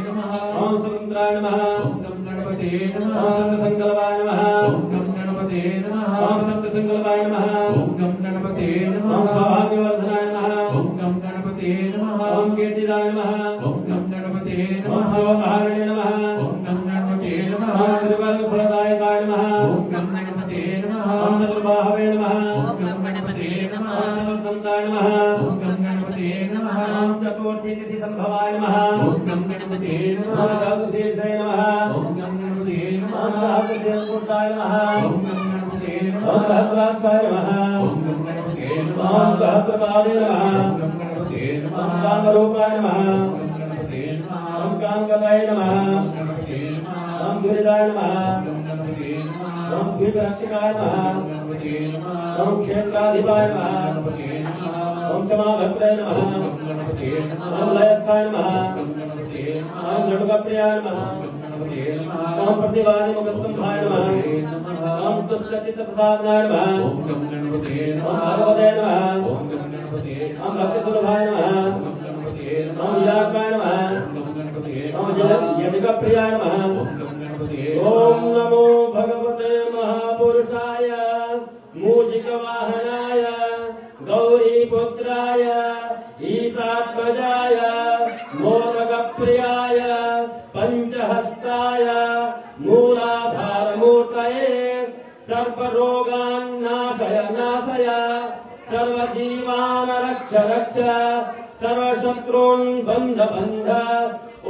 नमः ओम सुंदराय नमः ओम गम गणपते नमः ओम संकल्पाय नमः ओम गम गणपते नमः ओम सत्य संकल्पाय नमः ओम गम गणपते नमः ओम सौभाग्यवर्धनाय नमः ओम गम गणपते नमः ओम कीर्तिदाय नमः ओम गम गणपते ओम नमः शिवकारिणे नमः ओम गम गणपते नमः ओम त्रिवर्गफलदायकाय नमः ओम गम गणपते नमः ओम चतुर्बाहवे नमः ओम गम गणपते नमः ओम चतुर्दन्ताय नमः ओम गम गणपते नमः ओम चतुर्थीतिथि संभवाय नमः ओम गम गणपते ओम नमः सहस्रशीर्षाय नमः ओम गम गणपते ओम नमः सहस्रशीर्षपुरुषाय नमः ओम गम गणपते ओम नमः सहस्राक्षाय नमः ओम गम गणपते ओम नमः सहस्रपादे नमः ओम गम गणपते ओम नमः कामरूपाय नमः ओम गम गणपते नमः ओम कामगताय नमः ओम गम गणपते नमः ओम दुरिदाय नमः ओम गम गणपते नमः ओम द्वीपरक्षकाय ओम नमः गम गणपते नमः ओम क्षेत्राधिपाय नमः गणपते नमः ओम क्षमाभद्राय ओम नमः गम गणपते नमः ओम लयस्थाय नमः ओम गम गणपते नमः ओम लडुकप्रियाय नमः ओम गम गणपते नमः ओम प्रतिवादिमुखस्तंभाय नमः ओम तुष्टचित्तप्रसादनाय नमः ओम गम गणपते ओम नमः भगवते नमः ओम गम गणपते ओम भक्तिसुलभाय नमः ओम गम गणपते ओम नमः विलासाय नमः ओम गम गणपते ओम नमः यजकप्रियाय नमः ओम गम गणपते ओम नमो भगवते महापुरुषाय मूषिकवाहनाय गौरीपुत्राय ईशात्मजाय मोदकप्रियाय पंचहस्ताय मूलाधारमूर्तये सर्वरोगान् नाशय नाशय सर्वजीवान् रक्ष रक्ष सर्वशत्रून् बन्ध बन्ध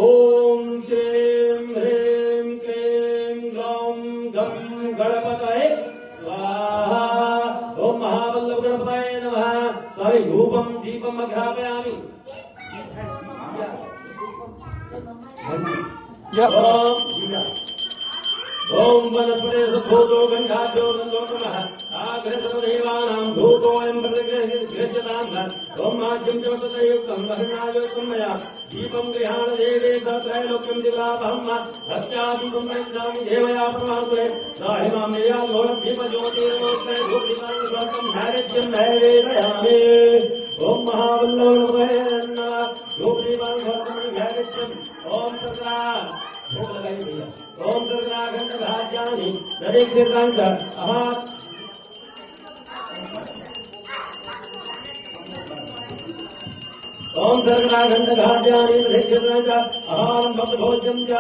ओम श्रीं ह्रीं क्लीं ग्लौं गं गणपतये स्वाहा ओम महावल्लभ गणपतये नमः स्वामी धूपं दीपम् अघ्रापयामि ओम वनस्पते सुभूतो गन्धाद्यो गन्धोत्तमः आग्रसदेवानां धूपोऽयं प्रतिगृह्यतां ओम माध्यं च वसतयुक्तं वहनायुक्तं मया दीपं गृहाण देवे सत्रैलोक्यं दिवापहं भक्त्यादीपं परिश्रामि देवया परमात्मने साहि मां मेया घोरं दीपज्योतिर्मोक्षे धूपदीपानि स्वस्तं नैवेद्यं नैवेदयामि ओम महावल्लभये नमः धूपदीपानि स्वस्तं नैवेद्यं ओम तथा भोग लगाइए भैया ओम सर्वनाखंड भाज्यानि दरीक्षितांच अहा ओम सर्वनाखंड भाज्यानि दरीक्षितांच अहां भक्तभोज्यं च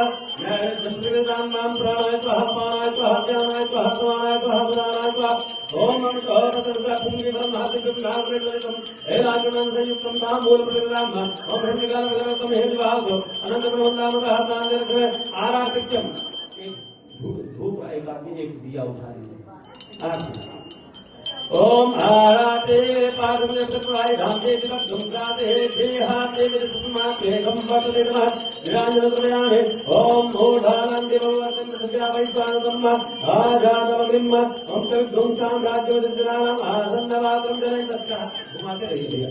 नैवेद्यं मां प्राणाय स्वाहा पानाय स्वाहा ज्ञानाय स्वाहा स्वानाय स्वाहा उदानाय स्वाहा ओम अमृतोरतर्गा पुंगी ब्रह्मादिकं नागरिकं एलागमन संयुक्तं तामूल प्रतिग्राम ओम हृदयकाल विगतम हेतुवासो अनंत ब्रह्मनामतः तांदर्घ आराधिक्यम एक धूप एक आदमी एक दिया उठा लिया आरती ओम आराते पादमे प्रत्वाय धामते विभक्तुंसाते देहाते विदुष्माते गंभते नमः विराजनत्रयाणे ओम मोधानंदे भगवतं सत्या वैश्वानब्रह्म आजानवमिम्म ओम तद्गुंसां राज्यवदनानां आसन्नवात्रं जनं तच्च घुमाते रहिए भैया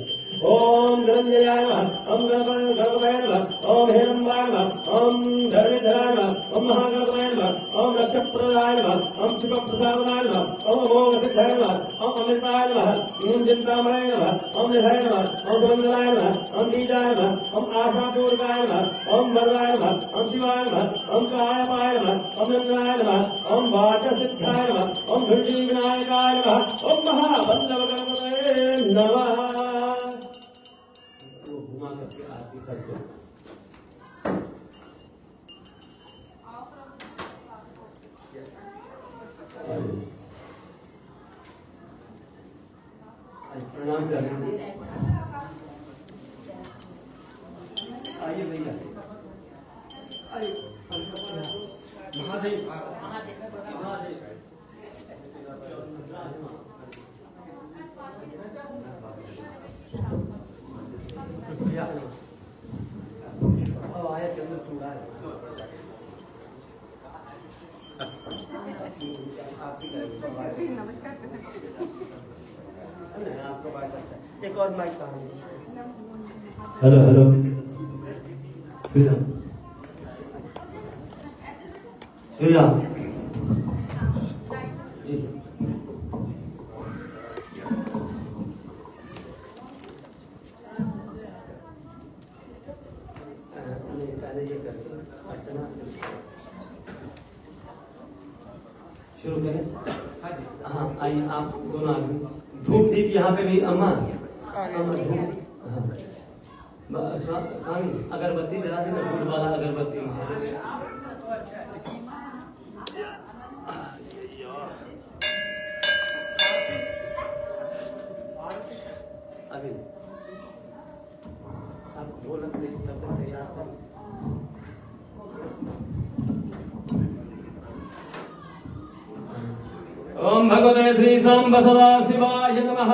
ओम धनंजयाय नमः ओम गणपतये नमः ओम हेरंबाय नमः ओम धर्मेधराय नमः ओम महागणपतये नमः ओम रक्षप्रदाय नमः ओम शिवप्रसादनाय नमः ओम अमोघसिद्धाय नमः ओम अमृताय नमः ओम चिंतामणाय नमः ओम निधाय नमः ओम सुमंगलाय नमः ओम बीजाय नमः ओम आशापूर्वकाय नमः ओम वरदाय नमः ओम शिवाय नमः ओम कायपाय नमः ओम नंदनाय नमः ओम वाचसिद्धाय नमः ओम भृतिविनायकाय नमः ओम महावल्लभगणपतये नमः घुमा करके आरती सर को प्रणाम करना आइए भैया आइए महादेव महादेव आया चंद्र चूड़ा नमस्कार आपका बात अच्छा एक और mic hello hello Shriram ji पहले ये कर शुरू करें? हाँ आइए आप दोनों आदमी। धूप दीप यहाँ पे भी अम्मा स्वामी अगरबत्ती जला देना, दूध वाला अगरबत्ती अभी आप बोल तब तक तैयार कर। ओम भगवते श्री सांब सदा शिवाय नमः।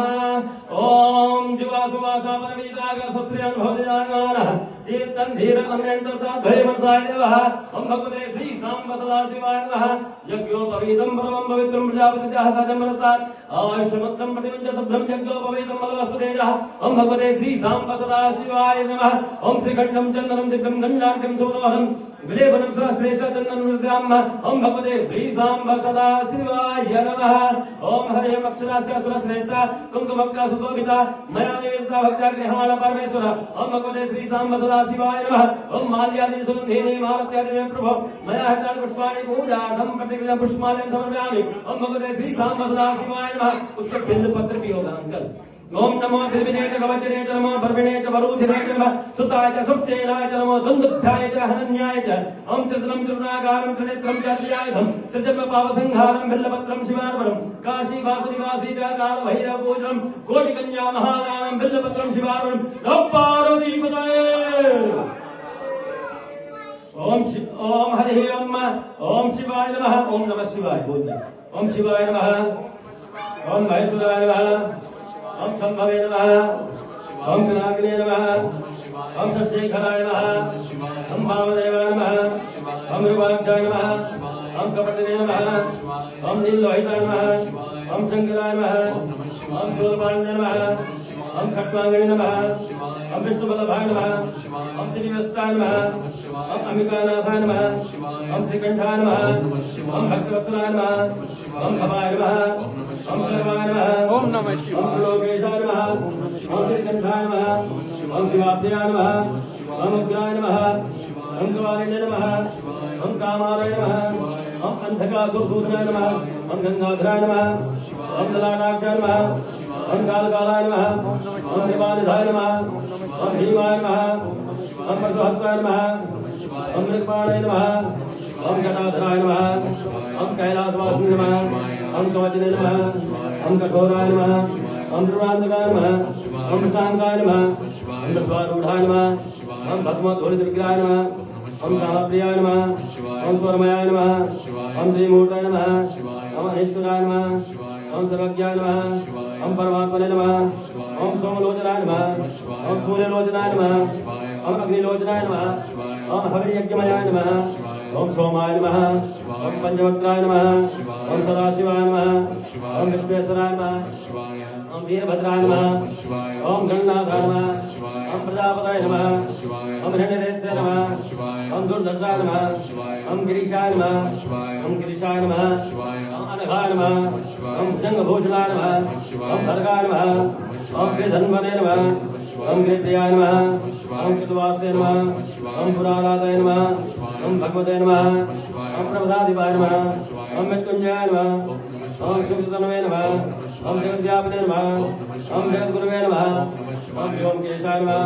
ओम जुवा सुवासा परमीताग सुश्रियं भवजानः कीर्तन धीर अमृत साधय मनसाय देवः। ओम भगवते श्री सांब सदा शिवाय नमः। यज्ञोपवीतं परमं पवित्रं प्रजापति सहसा मनसात् आयुष्मत्तं प्रतिमञ्च शुभ्रं यज्ञोपवीतं बलवस्तुतेजः। ओम भगवते श्री सांब सदा शिवाय नमः। ओम श्रीखण्डं चन्दनं दिव्यं गण्डाढ्यं सुमनोहरं विलेपनं सहस्रेश चन्दनं हृदयाम्। ओम भगवते श्री सांब सदा शिवाय नमः। ओम हरे अक्षरास्य सुरश्रेष्ठ कुंकुमक्ता सुशोभिता मया निवेदिता भक्त्या गृहाण परमेश्वर। ओम भगवते श्री सांब सदा शिवाय नमः। ओम माल्यादि सुगन्धेने मालत्यादि प्रभो मया हृदय पुष्पाणि पूजार्थं प्रतिगृहं पुष्पाणि समर्पयामि। ओम भगवते श्री सांब सदा शिवाय नमः। उसके बिल्व पत्र भी होगा अंकल। ओम नमो त्रिविने च कवचने च नमो भर्विणे च वरुधिने च नमः सुताय च सुप्तेनाय च नमो दुन्दुभ्याय च हनन्याय च। ओम त्रिदलं त्रिगुणाकारं त्रिनेत्रं च त्रियायुधं त्रिजन्म पापसंहारं बिल्वपत्रं शिवार्पणं काशी वासुनिवासी च काल भैरव पूजनं कोटिकन्या महादानं बिल्वपत्रं शिवार्पणं नमः पार्वतीपतये। ओम हरि ओम शिवाय नमः। ओम नमः शिवाय बोलिए। ओम शिवाय नमः। ओम महेश्वराय नमः। ओम शंभवे नमः। ओम पिनाकिने नमः। ओम शशेखराय नमः। ओम वामदेवाय नमः। ओम रूपाक्षाय नमः। ओम कपटने नमः। ओम नीललोहिताय नमः। ओम शंकराय नमः। ओम शूलपाण्डे नमः। ओम खट्वांगणे नमः। ओम विष्णुवल्लभाय नमः। ओम श्रीवत्साय नमः। ओम अंबिकानाथाय नमः। ओम श्रीकंठाय नमः। ओम भक्तवत्सलाय नमः। ओम भवाय नमः। ओम सर्वाय नमः। ओम नमः शिवाय। ओम लोकेशाय नमः। ओम श्रीकंठाय नमः। ओम शिवाप्रियाय नमः। ओम उग्राय नमः। ओम कवालिने नमः। ओम कामालय नमः। ओम अंधकासुरसूदनाय नमः। ओम गंगाधराय नमः। ओम ललाटाक्षाय नमः। ओम कालकालाय नमः। ओम हिमानिधाय नमः। ओम भीमाय नमः। ओम परशुहस्ताय नमः। ओम मृगपाणाय नमः। ओम जटाधराय नमः। ओम कैलासवासिने नमः। ओम कवचने नमः। ओम कठोराय नमः। ओम द्रुवान्तकाय नमः। ओम शांताय नमः। ओम स्वारूढ़ाय नमः। ओम भस्मोद्धूलित विग्रहाय नमः। ओम शामप्रियाय नमः। ओम स्वरमयाय नमः। ओम त्रिमूर्ताय नमः। ओम अहेश्वराय नमः। ओम सर्वज्ञाय नमः। ओम परमात्मने नमः। ओम सोमलोचनाय नमः। ओम सूर्यलोचनाय नमः। ओम अग्निलोचनाय नमः। ओम हविर्यज्ञमयाय नमः। ओम सोमाय नमः। ओम पंचवक्त्राय नमः। ओम सदाशिवाय नमः। ओम विश्वेश्वराय नमः। ओम वीरभद्राय नमः। ओम गणनाथाय नमः। ओम प्रजापतये नमः। ओम हिरण्यरेतसे नमः। ओम दुर्धर्षाय नमः। ओम गिरीशाय नमः। ओम गिरीशाय नमः। ओम अनघाय नमः। ओम भुजंगभूषणाय नमः। ओम भर्गाय नमः। ओम गिरिधन्वने नमः। ओम गिरिप्रियाय नमः। ओम कृतवासे नमः। ओम पुराणादये नमः। ओम भगवते नमः। ओम प्रभदाधिपाय नमः। ओम मृत्युंजयाय नमः। ओम सुकृतनवे नमः। ओम जगद्व्यापिने नमः। ओम जगद्गुरुवे नमः। ओम व्योमकेशाय नमः।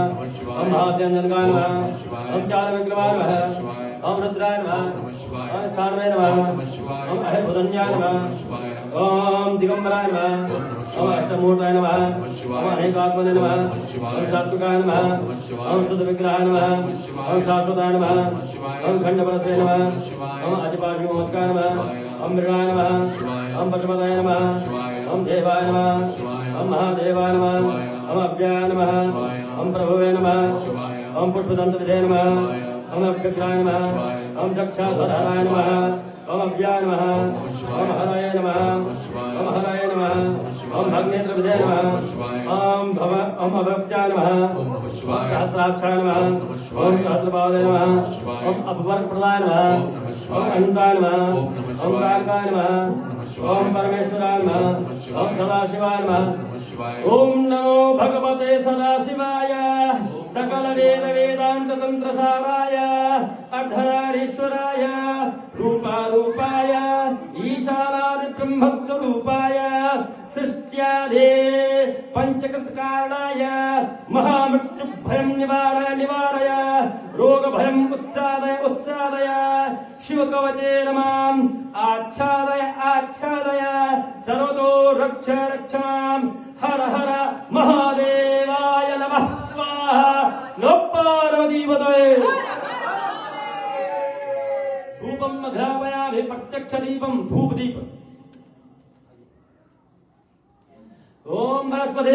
ओम महास्यञ्जनकाय नमः। ओम चालविक्रमाय नमः। ओम रुद्राय नमः। ओम स्थानवे नमः। ओम अहिर्भुतञ्जाय नमः। ओम दिगंबराय नमः। ओम अष्टमूर्ताय नमः। ओम अनेकात्मने नमः। ओम सात्विकाय नमः। ओम शुद्ध विग्रहाय नमः। ओम शाश्वताय नमः। ओम खंडपरसे नमः। ओम अजपाशविमोचकाय नमः। ओम मृणाय नमः। ओम पशुपतये नमः। ओम देवाय नमः। ओम महादेवाय नमः। ओम अव्ययाय नमः। ओम प्रभुवे नमः। ओम पुष्पदन्तविधे नमः। ओम अक्षग्राय नमः। ओम चक्षाधराय नमः। ओम अव्याय नमः। ओम हराय नमः। ओम हराय नमः। ओम भग्नेत्रविधे नमः। ओम अभक्त्याय नमः। ओम सहस्राक्षाय नमः। ओम सहस्रपादे नमः। ओम अपवर्गप्रदाय नमः। ओम अनन्ताय नमः। ओम कालकाय नमः। ओम परमेश्वराय नमः। ओम सदाशिवाय नमः। ओम नमो भगवते सदाशिवाय सकल वेद वेदांत तंत्र साराय अर्धनारीश्वराय रूपारूपाय ईश ईशानादि ब्रह्मस्वरूपाय सृष्ट्यादे पंचकृतकारणाय महामृत्युभयं निवारय रोगभयं उत्सादय शिवकवचे नमां आच्छादय सर्वतो रक्ष मां हर हर महादेवाय नमः स्वाहा नमः पार्वतीपतये धूपं घ्रापयामि प्रत्यक्षदीपं धूपदीप ओम बृहस्पति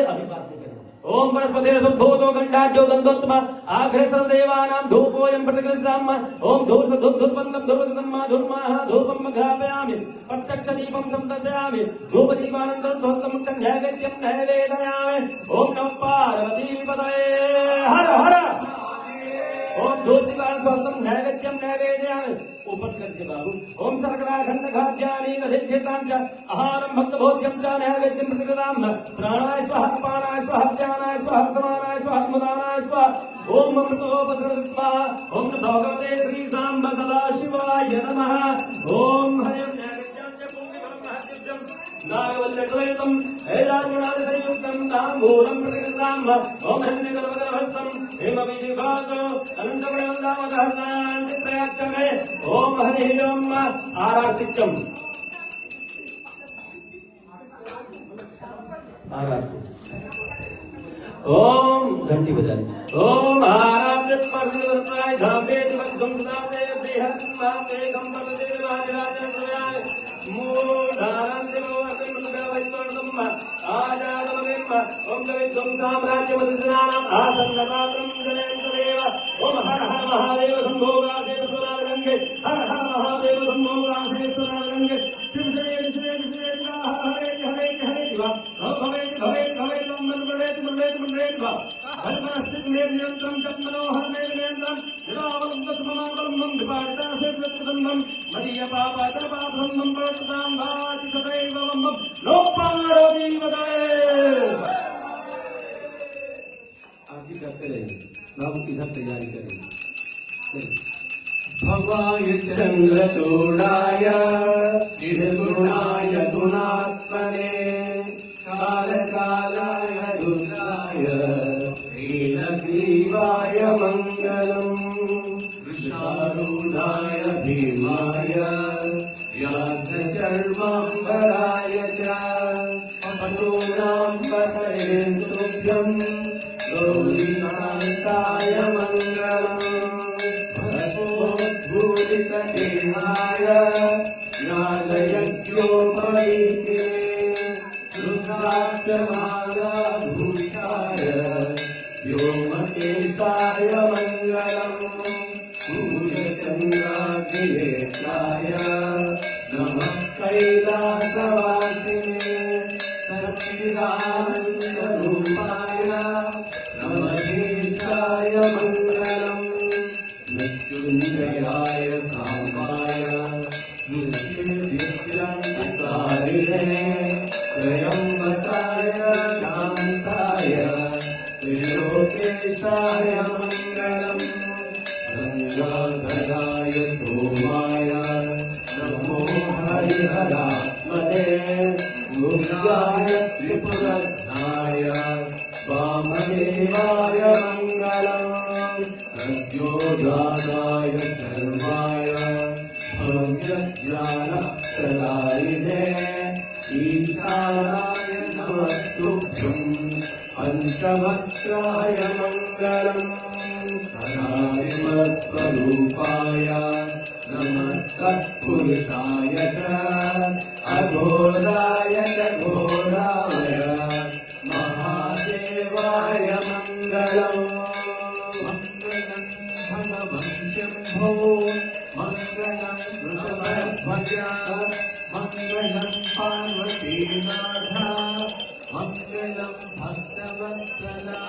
ओम बृहस्पति सुभूतो गंडाढ्यो गंधोत्तम आग्रे सर्वदेवानां धूपोयं प्रतिगृह्णामः ओम धूपं घ्रापयामि प्रत्यक्षदीपं संदर्शयामि धूपदीपानन्तरं धूपं नैवेद्यं नैवेदयामि ओम नमः पार्वतीपतये हर हर ओम धूपदीपान स्वस्तं नैवेद्यं नैवेदयामि ऊपर करके बाबू ओम सर्गराखंड खाद्यानि नधिष्ठितां च आहारं भक्तभोज्यं च नैवेद्यं प्रतिगृह्णाम प्राणाय स्वाहा अपानाय स्वाहा ज्ञानाय स्वाहा समानाय स्वाहा मुदानाय स्वाहा ओम अमृतोपसृत्वा ओम भगवते श्री सांब सदाशिवाय नमः ओम हयं नैवेद्यं च पुण्यफलं महत्युक्तं नागवल्लकलयितं ऐलागुणादिसंयुक्तं ताम्बूलं प्रतिगृह्णाम ओम हन्यगर्भगर्भस्थं हेमवीजिभासो अनन्तगुणवन्दामदहनान् प्रयाक्षमे ओम हरि ओम आराधिकम ओम घंटी बजानी ओम आराध्य परमेश्वराय धामे दिवसं सुदाते देहत्माते गंभते महाराजन मूढ़ानं देववसं मुद्रावैतोर्दम आजादमवेम ओम कवित्वं साम्राज्यमदिनानां आसन्नपात्रं जनेन्द्रदेव ओम हर हर महादेव शंभो वासुदेव सुरागंगे हर हर महादेव शंभो वासुदेव सुरागंगे शिव जय हरे हरे हरे शिवा भवे हरिमनस्थित निरंतरं जपमनोहर निरंतरं निरावलंबसममावलंबं विपारितासेतुदंबं मदीयपापाचलपात्रं प्रवर्ततां भाति सदैव वंबं लोकपारोदीवदये आप भी करते रहिए बाबू किधर तैयारी करेंगे भवाय चन्द्रचूडाय निर्गुणाय गुणात्मने कालकालाय रुद्राय नीलग्रीवाय मङ्गलम् वृषारूढाय भीमाय व्याघ्रचर्माम्बराय च पशूनां पतये तुभ्यं गौरीकान्ताय मङ्गलम् भूरिकदेहाय नागयज्ञोपवीतिने रुद्राक्षमालाभूषाय व्योमकेशाय मङ्गलम् सूर्यचन्द्राग्निवेशाय नमः कैलासवासिने सच्चिदानन्दरूपाय नमः मङ्गलम् मृत्युञ्जयाय साम्बाय मृत्युविद्यन्तिकारिणे त्र्यम्बकाय शान्ताय त्रिलोकेशाय मङ्गलम् गङ्गाधराय सोमाय नमो हरिहरात्मने मुद्राय त्रिपुरध्नाय वामदेवाय मङ्गलम् सद्योजाताय धर्माय भव्यज्ञानप्रदायिने ईशानाय नमस्तुभ्यं पञ्चवक्त्राय मङ्गलम् सदाशिवस्वरूपाय नमस्तत्पुरुषाय च अघोराय च घोराय महादेवाय मङ्गलम् शम्भो मङ्गलं वृषभध्वज मङ्गलं पार्वतीनाथ मङ्गलं भक्तवत्सला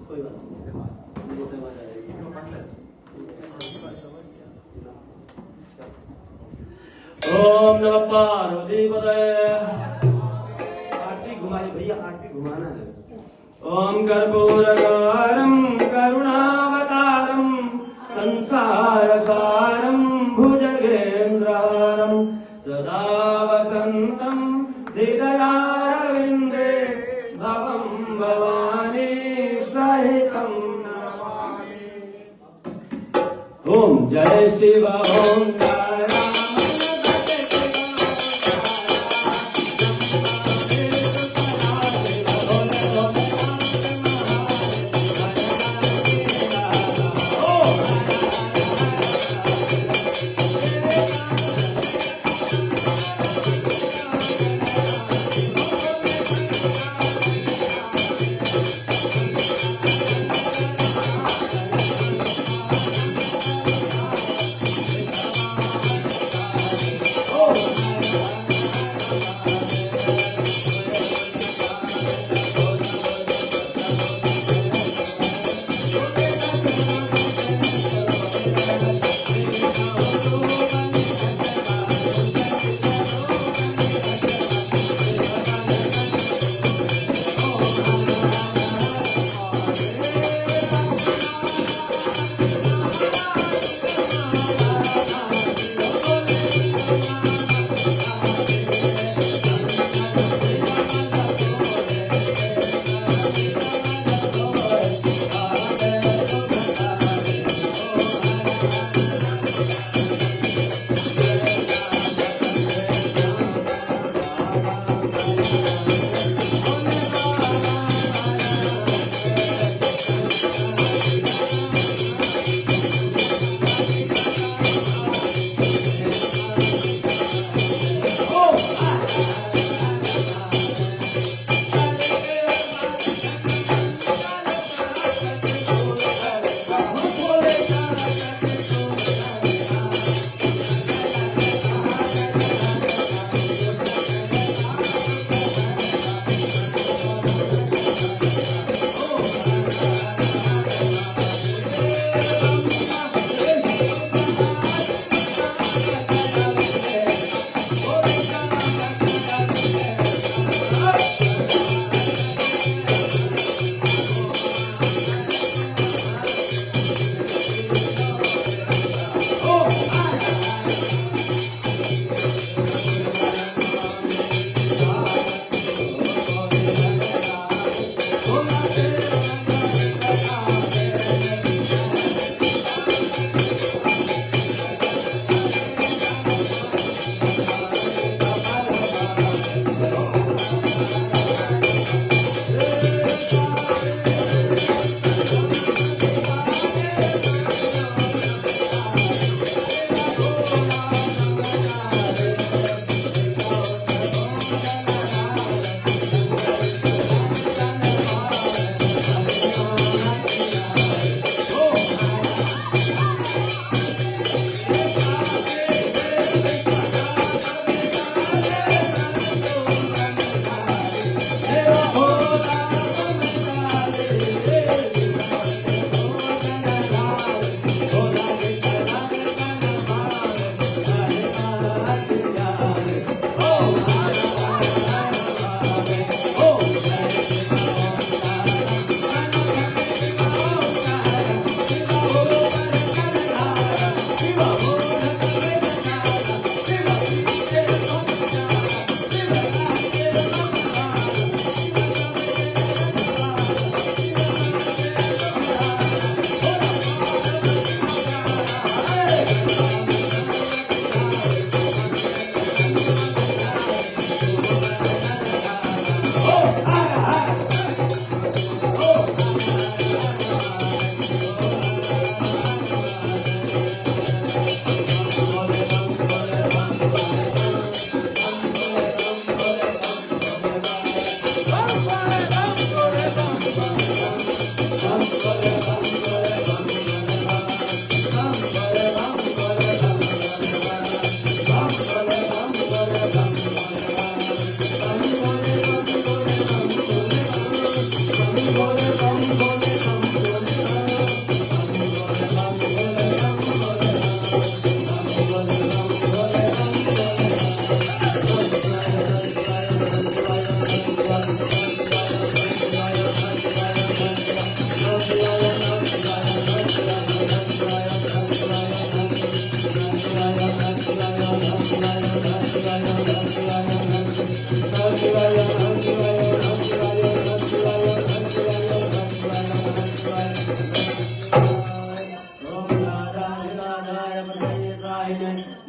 कोई बात ओम नमः पार्वती पतये। आरती घुमाई भैया, आरती घुमाना है। ओम कर्पूरकारं करुणावतारं संसारसारं भुजगेन्द्रहारं सदा वसन्तं हृदयारविन्दे भवं भवानी सहितं नमामि। ओम जय शिव ओम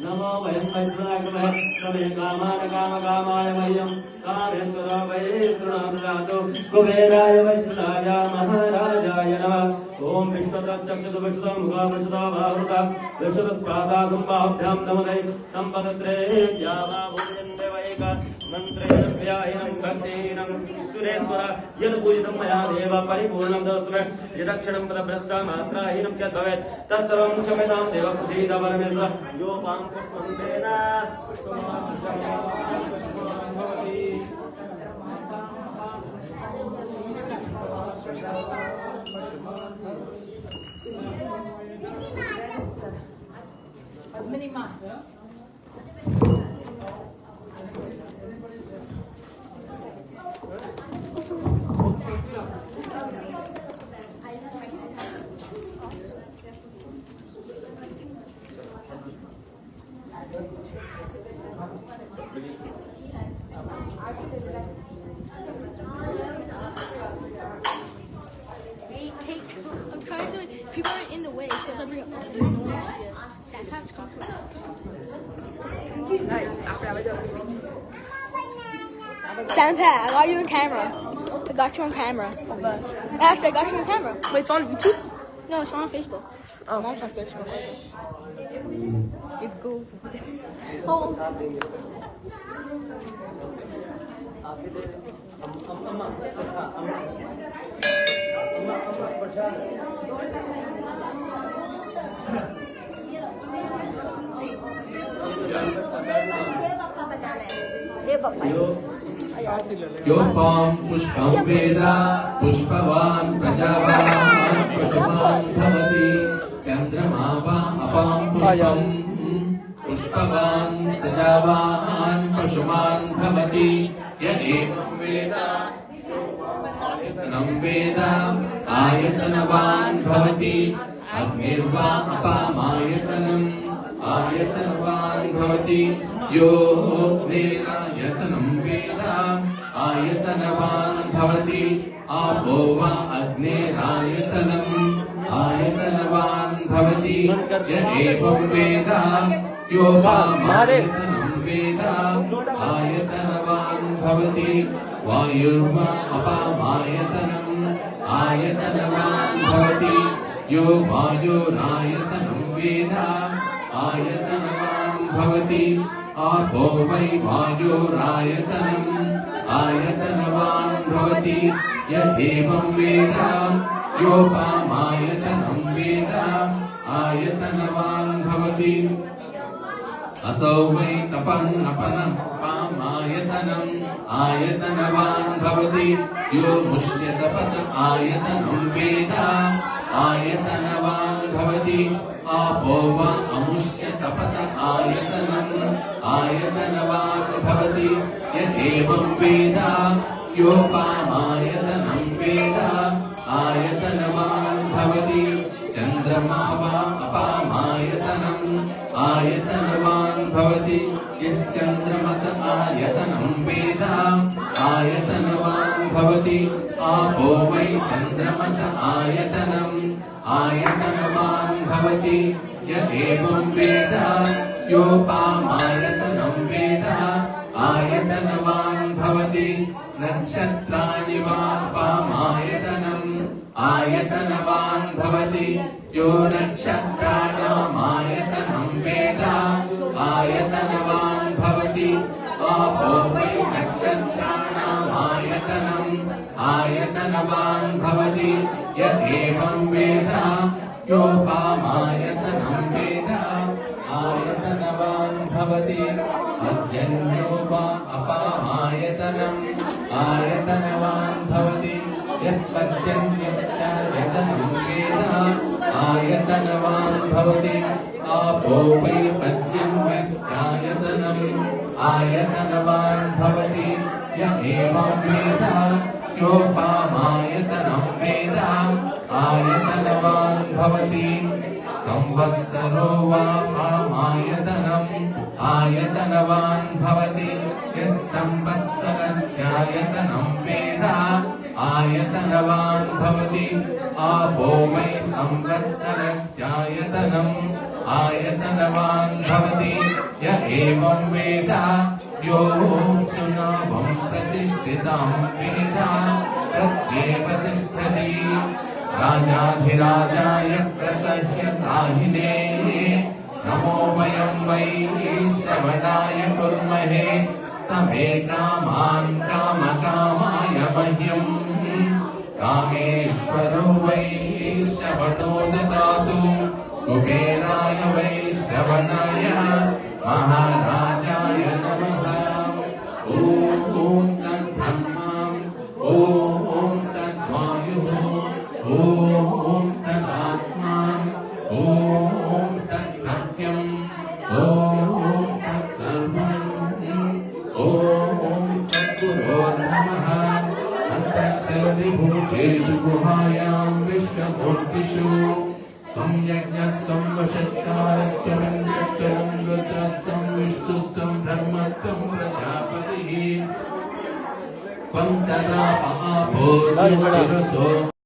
नमो वयं वैश्वानराय तमे कामाय मह्यं कामेश्वर वै शृणामि कुबेराय वैश्वाय महाराजाय नमः ओम विश्वतश्चक्षुः विश्वमुखा बाहुता विश्वतस्पादा संबाभ्यां नमोदय संपदत्रयेभ्याः भूयन्ते वैक मंत्रेण व्यायनं भक्तेनं सुरेश्वर यद पूजितं मया देव परिपूर्णं दर्शय यदक्षणं पदभ्रष्टा मात्राहीनं च भवेत् तत्सर्वं क्षम्यतां देव प्रसीद परमेश्वर यो पां पुष्पं तेन I'm trying to. People are in the way, so they're bring up the noise here. Sometimes come from. Soundpad, I got you on camera. I got you on camera. Actually, I got you on camera. Wait, it's on YouTube? No, it's on Facebook. Oh, mine's on Facebook. It goes. Oh. योपां पुष्पं वेद पुष्पवान् प्रजावान् पशुमान् भवति चन्द्रमा वा अपां पुष्पं पुष्पवान् प्रजावान् पशुमान् भवति य एवं वेद आयतनं वेद आयतनवान् भवति अग्निर्वा अपामायतनम् आयतनवान् भवति यो अग्निरायतनं वेद आयतनवान् भवति आपो वा अग्निरायतनम् आयतनवान् भवति य एवं वेद यो वामायतनं वेद आयतनवान् भवति वायुर्वा अपामायतनम् आयतनवान् भवति यो वायुरायतनं वेद आयतनवान् भवति आपो वै वायुरायतनम् आयतनवान् भवति य एवं वेद योपामायतनं वेद आयतनवान् भवति असौ वै तपन्नपनपामायतनम् आयतनवान् भवति यो मुष्यतपत आयतनं वेद आयतनवान् भवति आपो वा अमुष्यतपत आयतनम् आयतनवान् भवति य एवं वेद योपामायतनं वेद आयतनवान् भवति चन्द्रमा वा अपामायतनम् आयतनवान् भवति यश्चन्द्रमस आयतनं वेद आयतनवान् भवति आपो वै चन्द्रमस आयतनम् आयतनवान् भवति य एवं वेद योपामायतनं वेद आयतनवान् भवति नक्षत्राणि वा अपामायतनम् आयतनवान् भवति यो नक्षत्राणामायतनं वेद आयतनवान् भवति आपो वै नक्षत्राणामायतनम् आयतनवान् भवति य एवं वेद योपामायतनं वेद आयतनवान् भवति पर्जन्यो वा अपामायतनम् आयतनवान् भवति यत् पर्जन्यस्यायतनं वेद आयतनवान् भवति आपो वै पर्जन्यस्यायतनम् आयतनवान् भवति य एवं वेद योपामायतनं वेद आयतनवान् भवति संवत्सरो वा पामायतनम् आयतनवान् भवति यत् संवत्सरस्यायतनं वेद आयतनवान् भवति आपो वै संवत्सरस्यायतनम् आयतनवान् भवति य एवं वेद योऽप्सुनाभं प्रतिष्ठितां वेद प्रत्येव तिष्ठति राजाधिराजाय प्रसह्य साहिने नमो वयं वै श्रवणाय कुर्महे समे कामान् कामकामाय मह्यम् कामेश्वरो वै श्रवणो ददातु कुबेराय वै श्रवणाय महाराजाय नमः ॐ तद्ब्रह्मा ॐ तद्वायुः ॐ तदात्मा ॐ तत्सत्यम् ॐ तत्सर्वम् ॐ तद्गुरोर्नमः अन्तःशरीभूतेषु गुहायां विश्वमूर्तिषु त्वं यज्ञः संवषट्कारः स्वमिन्द्रश्च रुद्रस्तं विष्णुस्तं ब्रह्मत्वं प्रजापतिः त्वं तदा आपो ज्योतिरसो